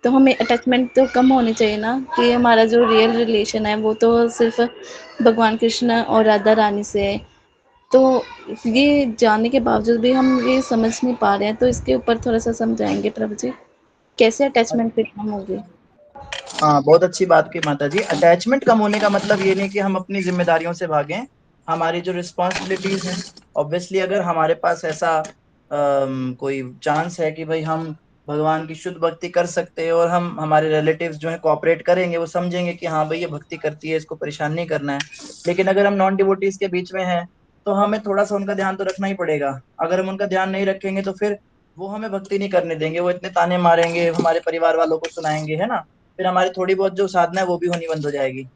Speaker 5: तो हमें अटैचमेंट तो कम होनी चाहिए ना, कि हमारा जो रियल रिलेशन है वो तो सिर्फ भगवान कृष्ण और राधा रानी से है। तो ये जानने के बावजूद भी हम ये समझ नहीं पा रहे हैं, तो इसके ऊपर थोड़ा सा समझाएंगे प्रभु जी, कैसे अटैचमेंट पे कम होगी?
Speaker 1: हाँ, बहुत अच्छी बात की माता जी। अटैचमेंट कम होने का मतलब ये नहीं कि हम अपनी जिम्मेदारियों से भागें। हमारी जो रिस्पॉन्सिबिलिटीज हैं, ऑब्वियसली अगर हमारे पास ऐसा कोई चांस है कि भाई हम भगवान की शुद्ध भक्ति कर सकते हैं और हम हमारे रिलेटिव्स जो है कोऑपरेट करेंगे, वो समझेंगे कि हाँ भाई ये भक्ति करती है, इसको परेशान नहीं करना है। लेकिन अगर हम नॉन डिवोटीज के बीच में हैं तो हमें थोड़ा सा उनका ध्यान तो रखना ही पड़ेगा। अगर हम उनका ध्यान नहीं रखेंगे तो फिर वो हमें भक्ति नहीं करने देंगे, वो इतने ताने मारेंगे, हमारे परिवार वालों को सुनाएंगे, है ना। फिर हमारी थोड़ी बहुत जो साधना है वो भी होनी बंद हो जाएगी।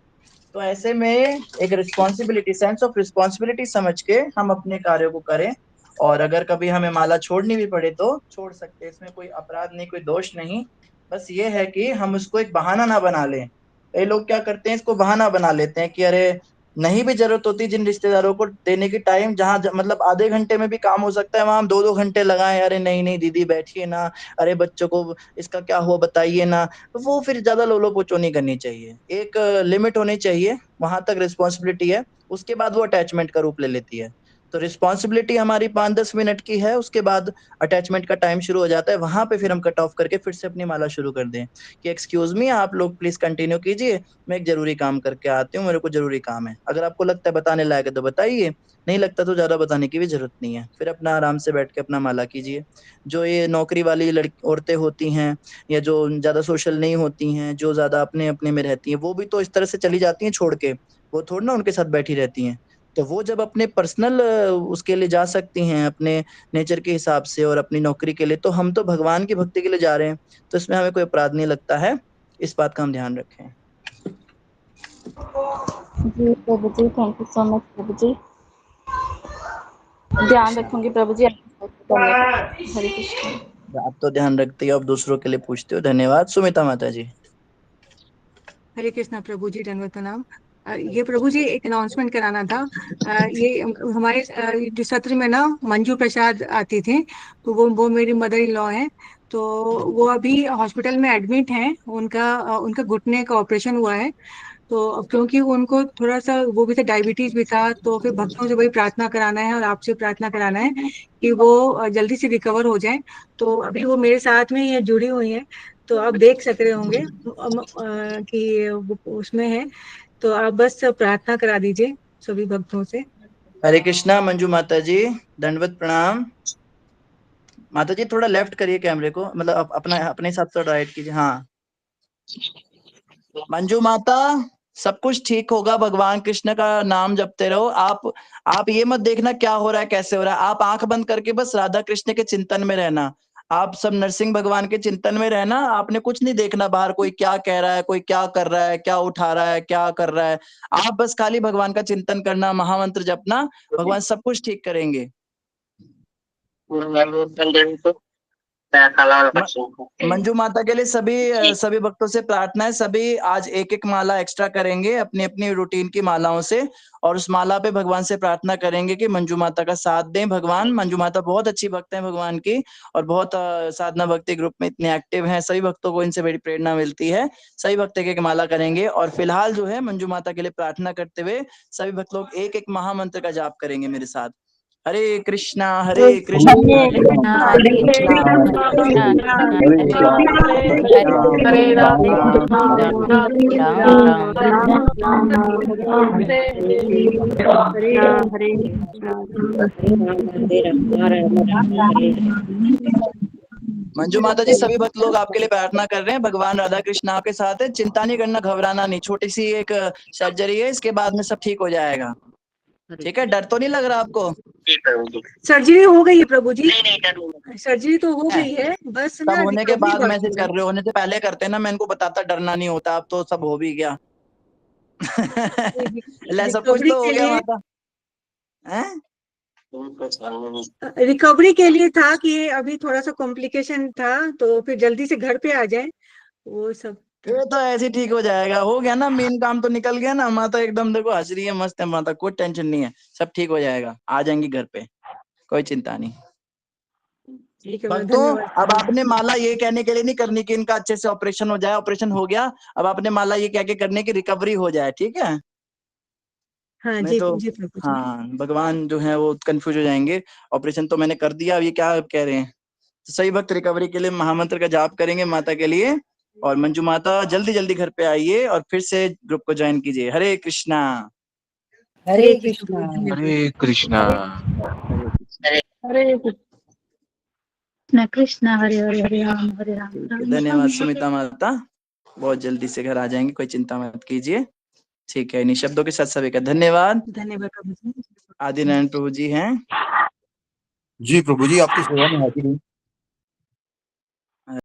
Speaker 1: तो ऐसे में एक रिस्पॉन्सिबिलिटी, सेंस ऑफ रिस्पॉन्सिबिलिटी समझ के हम अपने कार्यों को करें। और अगर कभी हमें माला छोड़नी भी पड़े तो छोड़ सकते हैं, इसमें कोई अपराध नहीं, कोई दोष नहीं। बस ये है कि हम उसको एक बहाना ना बना लें। कई लोग क्या करते हैं, इसको बहाना बना लेते हैं कि अरे नहीं भी जरूरत होती जिन रिश्तेदारों को देने की टाइम, जहां मतलब आधे घंटे में भी काम हो सकता है, वहां हम 2-2 घंटे लगाएं। अरे नहीं नहीं दीदी बैठिए ना, अरे बच्चों को इसका क्या हुआ बताइए ना। तो वो फिर ज्यादा लोलो पोचो नहीं करनी चाहिए, एक लिमिट होनी चाहिए, वहां तक रिस्पॉन्सिबिलिटी है। उसके बाद वो अटैचमेंट का रूप ले लेती है। तो रिस्पॉन्सिबिलिटी हमारी 5-10 मिनट की है, उसके बाद अटैचमेंट का टाइम शुरू हो जाता है। वहां पे फिर हम कट ऑफ करके फिर से अपनी माला शुरू कर दें कि एक्सक्यूज मी, आप लोग प्लीज कंटिन्यू कीजिए, मैं एक जरूरी काम करके आती हूँ, मेरे को जरूरी काम है। अगर आपको लगता है बताने लायक है तो बताइए, नहीं लगता तो ज्यादा बताने की भी जरूरत नहीं है। फिर अपना आराम से बैठ के अपना माला कीजिए। जो ये नौकरी वाली औरतें होती हैं या जो ज्यादा सोशल नहीं होती हैं, जो ज्यादा अपने अपने में रहती हैं, वो भी तो इस तरह से चली जाती हैं छोड़ के, वो थोड़ी ना उनके साथ बैठी रहती हैं। तो वो जब अपने पर्सनल उसके लिए जा सकती हैं, अपने नेचर के हिसाब से और अपनी नौकरी के लिए, तो हम तो भगवान की भक्ति के लिए जा रहे हैं, तो इसमें हमें कोई अपराध नहीं लगता है। इस बात का हम ध्यान रखें।
Speaker 5: जी प्रभु जी, थैंक यू सो मच प्रभु जी, ध्यान रखूंगी प्रभु जी। हरे कृष्ण।
Speaker 1: आप तो ध्यान रखते हो, आप दूसरों के लिए पूछते हो। धन्यवाद। सुमिता माता जी।
Speaker 14: हरे कृष्णा प्रभु जी, दंडवत प्रणाम। ये प्रभु जी एक अनाउंसमेंट कराना था। ये हमारे जो सत्र में ना मंजू प्रसाद आती थी, तो वो मेरी मदर इन लॉ है। तो वो अभी हॉस्पिटल में एडमिट हैं, उनका घुटने का ऑपरेशन हुआ है। तो अब क्योंकि उनको थोड़ा सा वो भी था, डायबिटीज भी था, तो फिर भक्तों से वही प्रार्थना कराना है और आपसे प्रार्थना कराना है कि वो जल्दी से रिकवर हो जाए। तो अभी वो मेरे साथ में ही जुड़ी हुई है, तो आप देख सक रहे होंगे कि वो उसमें है। तो आप बस प्रार्थना करा दीजिए सभी भक्तों से।
Speaker 1: हरे कृष्णा मंजू माता जी, दंडवत प्रणाम। माता जी थोड़ा लेफ्ट करिए कैमरे को, मतलब अपना अपने हिसाब से राइट कीजिए। हाँ मंजू माता, सब कुछ ठीक होगा, भगवान कृष्ण का नाम जपते रहो। आप ये मत देखना क्या हो रहा है कैसे हो रहा है, आप आंख बंद करके बस राधा कृष्ण के चिंतन में रहना। आप सब नरसिंह भगवान के चिंतन में रहना, आपने कुछ नहीं देखना बाहर कोई क्या कह रहा है, कोई क्या कर रहा है, क्या उठा रहा है, क्या कर रहा है। आप बस खाली भगवान का चिंतन करना, महामंत्र जपना, भगवान सब कुछ ठीक करेंगे। मंजू माता के लिए सभी भक्तों से प्रार्थना है, सभी आज एक एक माला एक्स्ट्रा करेंगे अपनी अपनी रूटीन की मालाओं से, और उस माला पे भगवान से प्रार्थना करेंगे कि मंजू माता का साथ दें भगवान। मंजू माता बहुत अच्छी भक्त हैं भगवान की, और बहुत साधना भक्ति ग्रुप में इतने एक्टिव हैं। सभी भक्तों को इनसे बड़ी प्रेरणा मिलती है। सभी भक्त एक एक माला करेंगे, और फिलहाल जो है मंजू माता के लिए प्रार्थना करते हुए सभी भक्त लोग एक एक महामंत्र का जाप करेंगे मेरे साथ। हरे कृष्णा हरे कृष्णा कृष्णा कृष्णा हरे राम मंजू माता जी, सभी भक्त लोग आपके लिए प्रार्थना कर रहे हैं। भगवान राधा कृष्ण आपके साथ है, चिंता नहीं करना, घबराना नहीं। छोटी सी एक सर्जरी है, इसके बाद में सब ठीक हो जाएगा। ठीक है, डर तो नहीं लग रहा आपको?
Speaker 14: सर्जरी हो गई है प्रभु जी, सर्जरी तो हो गई है, बस
Speaker 1: सब
Speaker 14: ना
Speaker 1: होने के
Speaker 14: रिकवरी
Speaker 1: बाद
Speaker 14: बाकी
Speaker 1: मैसेज
Speaker 14: है।
Speaker 1: कर रहे हो, होने से पहले करते ना, मैं इनको बताता डरना नहीं होता। अब तो सब हो भी गया। ले सब कुछ तो हो गया माता हैं?
Speaker 14: रिकवरी के लिए था कि अभी थोड़ा सा कॉम्प्लिकेशन था, तो फिर जल्दी से घर पे आ जाए, वो सब।
Speaker 1: ये तो ऐसे ही ठीक हो जाएगा, हो गया ना, मेन काम तो निकल गया ना। माता एकदम देखो हंस रही है, मस्त है माता, कोई टेंशन नहीं है, सब ठीक हो जाएगा, आ जाएंगी घर पे, कोई चिंता नहीं।
Speaker 14: ठीक है,
Speaker 1: भक्तों,
Speaker 14: धन्यवाद।
Speaker 1: अब आपने माला ये कहने के लिए नहीं करनी कि इनका अच्छे से ऑपरेशन हो जाए, ऑपरेशन हो गया, अब आपने माला ये कह के करने की रिकवरी हो जाए, ठीक है?
Speaker 14: हाँ
Speaker 1: नहीं
Speaker 14: जी
Speaker 1: तो
Speaker 14: जी प्रभु जी।
Speaker 1: हाँ, भगवान जो है वो कंफ्यूज हो जाएंगे। ऑपरेशन तो मैंने कर दिया, अब ये क्या कह रहे हैं? तो सही भक्त रिकवरी के लिए महामंत्र का जाप करेंगे माता के लिए। और मंजू माता जल्दी जल्दी घर पे आइए और फिर से ग्रुप को ज्वाइन कीजिए। हरे कृष्णा।
Speaker 9: हरे कृष्णा।
Speaker 8: हरे कृष्णा।
Speaker 15: हरे कृष्णा हरे हरे हरे राम
Speaker 1: ठीक है,
Speaker 15: राम
Speaker 1: धन्यवाद
Speaker 15: राम
Speaker 1: सुमिता माता, बहुत जल्दी से घर आ जाएंगे, कोई चिंता मत कीजिए। ठीक है, इन्हीं शब्दों के साथ सभी का धन्यवाद।
Speaker 14: धन्यवाद प्रभु जी।
Speaker 1: आदिनारायण प्रभु जी हैं।
Speaker 3: जी प्रभु जी, आपकी सेवा में हाजिर हूँ।